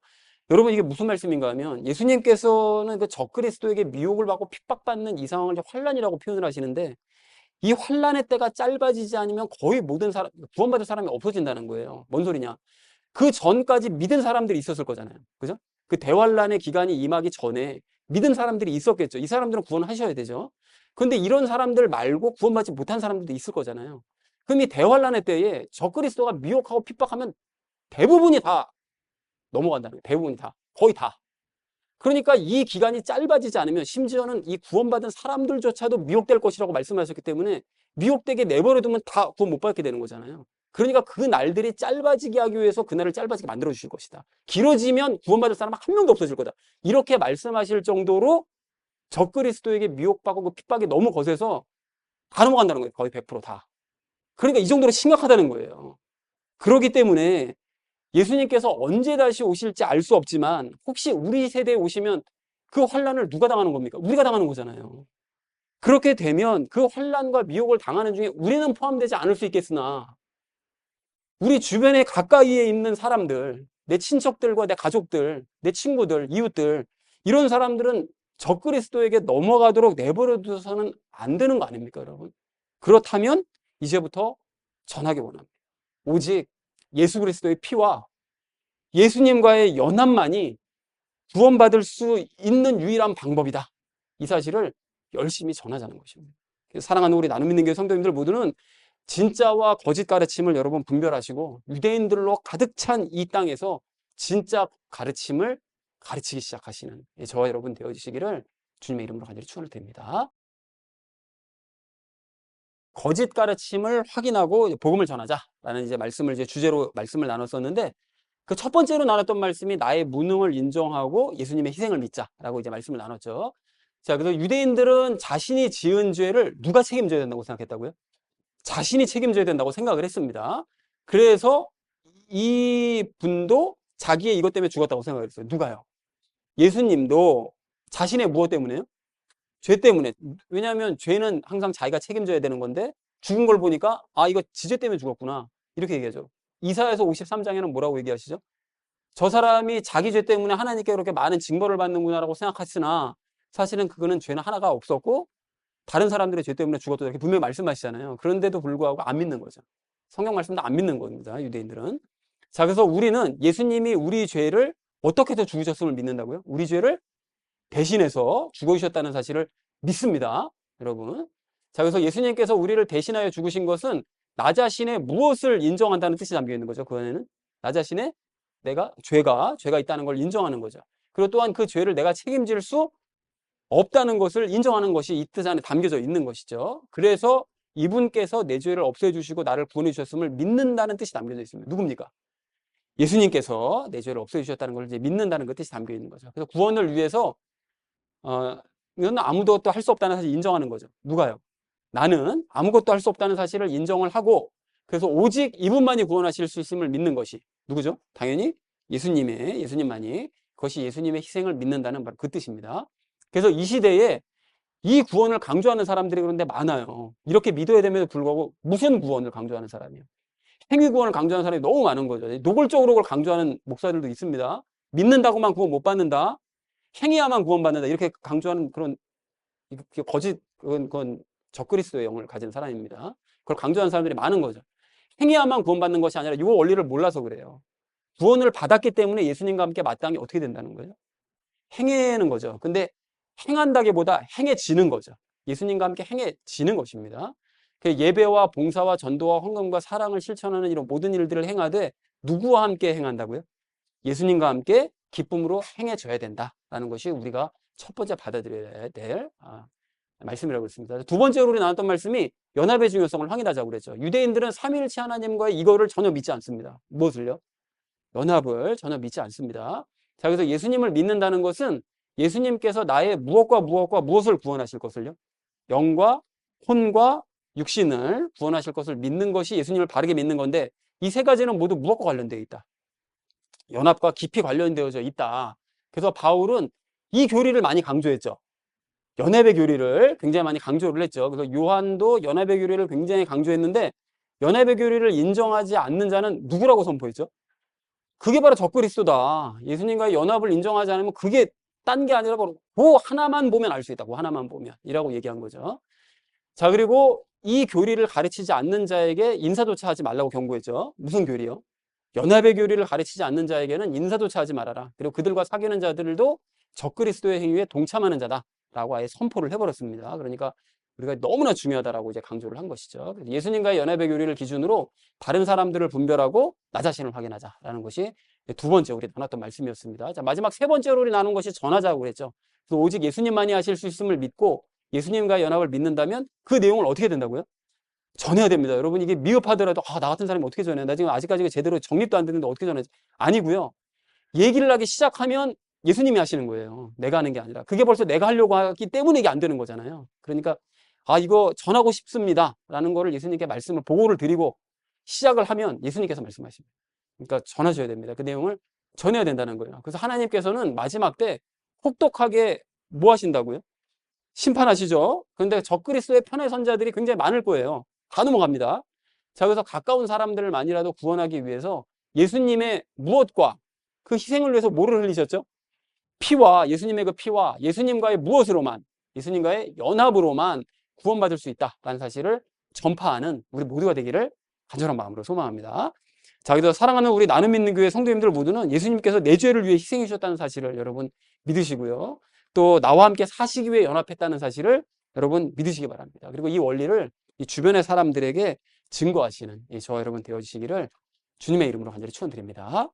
여러분, 이게 무슨 말씀인가 하면 예수님께서는 그 적그리스도에게 미혹을 받고 핍박받는 이 상황을 환란이라고 표현을 하시는데, 이 환란의 때가 짧아지지 않으면 거의 모든 사람, 구원받을 사람이 없어진다는 거예요. 뭔 소리냐? 그 전까지 믿은 사람들이 있었을 거잖아요. 그죠? 그 대환란의 기간이 임하기 전에 믿은 사람들이 있었겠죠. 이 사람들은 구원하셔야 되죠. 근데 이런 사람들 말고 구원받지 못한 사람들도 있을 거잖아요. 그럼 이 대환란의 때에 적그리스도가 미혹하고 핍박하면 대부분이 다 넘어간다는 거예요. 대부분이 다. 거의 다. 그러니까 이 기간이 짧아지지 않으면 심지어는 이 구원받은 사람들조차도 미혹될 것이라고 말씀하셨기 때문에 미혹되게 내버려두면 다 구원 못 받게 되는 거잖아요. 그러니까 그 날들이 짧아지게 하기 위해서 그날을 짧아지게 만들어 주실 것이다. 길어지면 구원받을 사람 한 명도 없어질 거다. 이렇게 말씀하실 정도로 적그리스도에게 미혹받고 그 핍박이 너무 거세서 다 넘어간다는 거예요. 거의 100% 다. 그러니까 이 정도로 심각하다는 거예요. 그렇기 때문에 예수님께서 언제 다시 오실지 알 수 없지만 혹시 우리 세대에 오시면 그 환란을 누가 당하는 겁니까? 우리가 당하는 거잖아요. 그렇게 되면 그 환란과 미혹을 당하는 중에 우리는 포함되지 않을 수 있겠으나 우리 주변에 가까이에 있는 사람들, 내 친척들과 내 가족들, 내 친구들, 이웃들, 이런 사람들은 적그리스도에게 넘어가도록 내버려 두서는 안 되는 거 아닙니까, 여러분? 그렇다면 이제부터 전하기 원합니다. 오직 예수 그리스도의 피와 예수님과의 연합만이 구원받을 수 있는 유일한 방법이다. 이 사실을 열심히 전하자는 것입니다. 사랑하는 우리 나눔 있는 교회 성도님들 모두는 진짜와 거짓 가르침을 여러분 분별하시고 유대인들로 가득 찬 이 땅에서 진짜 가르침을 가르치기 시작하시는 저와 여러분 되어주시기를 주님의 이름으로 간절히 축원드립니다. 거짓 가르침을 확인하고 복음을 전하자라는 이제 말씀을 이제 주제로 말씀을 나눴었는데 그 첫 번째로 나눴던 말씀이 나의 무능을 인정하고 예수님의 희생을 믿자라고 이제 말씀을 나눴죠. 자, 그래서 유대인들은 자신이 지은 죄를 누가 책임져야 된다고 생각했다고요? 자신이 책임져야 된다고 생각을 했습니다. 그래서 이 분도 자기의 이것 때문에 죽었다고 생각을 했어요. 누가요? 예수님도 자신의 무엇 때문에요? 죄 때문에. 왜냐하면 죄는 항상 자기가 책임져야 되는 건데 죽은 걸 보니까 아, 이거 지죄 때문에 죽었구나. 이렇게 얘기하죠. 이사야서 53장에는 뭐라고 얘기하시죠? 저 사람이 자기 죄 때문에 하나님께 그렇게 많은 징벌을 받는구나라고 생각했으나 사실은 그거는 죄는 하나가 없었고 다른 사람들의 죄 때문에 죽었다 이렇게 분명히 말씀하시잖아요. 그런데도 불구하고 안 믿는 거죠. 성경 말씀도 안 믿는 겁니다. 유대인들은. 자, 그래서 우리는 예수님이 우리 죄를 어떻게 해서 죽으셨음을 믿는다고요? 우리 죄를 대신해서 죽어주셨다는 사실을 믿습니다. 여러분. 자, 그래서 예수님께서 우리를 대신하여 죽으신 것은 나 자신의 무엇을 인정한다는 뜻이 담겨 있는 거죠. 그 안에는 나 자신의 내가 죄가 있다는 걸 인정하는 거죠. 그리고 또한 그 죄를 내가 책임질 수 없다는 것을 인정하는 것이 이 뜻 안에 담겨져 있는 것이죠. 그래서 이분께서 내 죄를 없애주시고 나를 구원해 주셨음을 믿는다는 뜻이 담겨져 있습니다. 누굽니까? 예수님께서 내 죄를 없애주셨다는 걸 이제 믿는다는 그 뜻이 담겨 있는 거죠. 그래서 구원을 위해서 이건 아무것도 할 수 없다는 사실을 인정하는 거죠. 누가요? 나는 아무것도 할 수 없다는 사실을 인정을 하고 그래서 오직 이분만이 구원하실 수 있음을 믿는 것이 누구죠? 당연히 예수님만이 그것이 예수님의 희생을 믿는다는 바로 그 뜻입니다. 그래서 이 시대에 이 구원을 강조하는 사람들이 그런데 많아요. 이렇게 믿어야 됨에도 불구하고 무슨 구원을 강조하는 사람이에요? 행위 구원을 강조하는 사람이 너무 많은 거죠. 노골적으로 그걸 강조하는 목사들도 있습니다. 믿는다고만 구원 못 받는다. 행해야만 구원받는다. 이렇게 강조하는 그런 거짓 그건 적그리스도의 영을 가진 사람입니다. 그걸 강조하는 사람들이 많은 거죠. 행해야만 구원받는 것이 아니라 이 원리를 몰라서 그래요. 구원을 받았기 때문에 예수님과 함께 마땅히 어떻게 된다는 거예요? 행해는 거죠. 근데 행한다기보다 행해지는 거죠. 예수님과 함께 행해지는 것입니다. 예배와 봉사와 전도와 헌금과 사랑을 실천하는 이런 모든 일들을 행하되 누구와 함께 행한다고요? 예수님과 함께 기쁨으로 행해져야 된다라는 것이 우리가 첫 번째 받아들여야 될 말씀이라고 했습니다. 두 번째로 우리 나눴던 말씀이 연합의 중요성을 확인하자고 그랬죠. 유대인들은 삼위일체 하나님과의 이거를 전혀 믿지 않습니다. 무엇을요? 연합을 전혀 믿지 않습니다. 자, 그래서 예수님을 믿는다는 것은 예수님께서 나의 무엇과 무엇을 구원하실 것을요? 영과 혼과 육신을 구원하실 것을 믿는 것이 예수님을 바르게 믿는 건데 이 세 가지는 모두 무엇과 관련되어 있다? 연합과 깊이 관련되어져 있다. 그래서 바울은 이 교리를 많이 강조했죠. 연합의 교리를 굉장히 많이 강조를 했죠. 그래서 요한도 연합의 교리를 굉장히 강조했는데 연합의 교리를 인정하지 않는 자는 누구라고 선포했죠? 그게 바로 적그리스도다. 예수님과의 연합을 인정하지 않으면 그게 딴 게 아니라 바로 그 하나만 보면 알 수 있다. 그 하나만 보면 이라고 얘기한 거죠. 자, 그리고 이 교리를 가르치지 않는 자에게 인사조차 하지 말라고 경고했죠. 무슨 교리요? 연합의 교리를 가르치지 않는 자에게는 인사조차 하지 말아라. 그리고 그들과 사귀는 자들도 적그리스도의 행위에 동참하는 자다라고 아예 선포를 해버렸습니다. 그러니까 우리가 너무나 중요하다라고 이제 강조를 한 것이죠. 예수님과의 연합의 교리를 기준으로 다른 사람들을 분별하고 나 자신을 확인하자라는 것이 두 번째 우리 나눴던 말씀이었습니다. 자, 마지막 세 번째로 우리 나눈 것이 전하자고 그랬죠. 그래서 오직 예수님만이 하실 수 있음을 믿고 예수님과의 연합을 믿는다면 그 내용을 어떻게 된다고요? 전해야 됩니다. 여러분 이게 미흡하더라도 나 같은 사람이 어떻게 전해? 나 지금 아직까지 제대로 정립도 안 되는데 어떻게 전하지? 아니고요. 얘기를 하기 시작하면 예수님이 하시는 거예요. 내가 하는 게 아니라. 그게 벌써 내가 하려고 하기 때문에 이게 안 되는 거잖아요. 그러니까 이거 전하고 싶습니다. 라는 거를 예수님께 말씀을 보고를 드리고 시작을 하면 예수님께서 말씀하십니다. 그러니까 전하셔야 됩니다. 그 내용을 전해야 된다는 거예요. 그래서 하나님께서는 마지막 때 혹독하게 뭐 하신다고요? 심판하시죠. 그런데 적그리스도의 편의 선자들이 굉장히 많을 거예요. 다 넘어갑니다. 자, 그래서 가까운 사람들만이라도 구원하기 위해서 예수님의 무엇과 그 희생을 위해서 뭐를 흘리셨죠? 피와 예수님의 그 피와 예수님과의 무엇으로만 예수님과의 연합으로만 구원받을 수 있다라는 사실을 전파하는 우리 모두가 되기를 간절한 마음으로 소망합니다. 자, 그래서 사랑하는 우리 나눔 믿는 교회 성도님들 모두는 예수님께서 내 죄를 위해 희생해 주셨다는 사실을 여러분 믿으시고요. 또 나와 함께 사시기 위해 연합했다는 사실을 여러분 믿으시기 바랍니다. 그리고 이 원리를 이 주변의 사람들에게 증거하시는 저와 여러분 되어주시기를 주님의 이름으로 간절히 축원드립니다.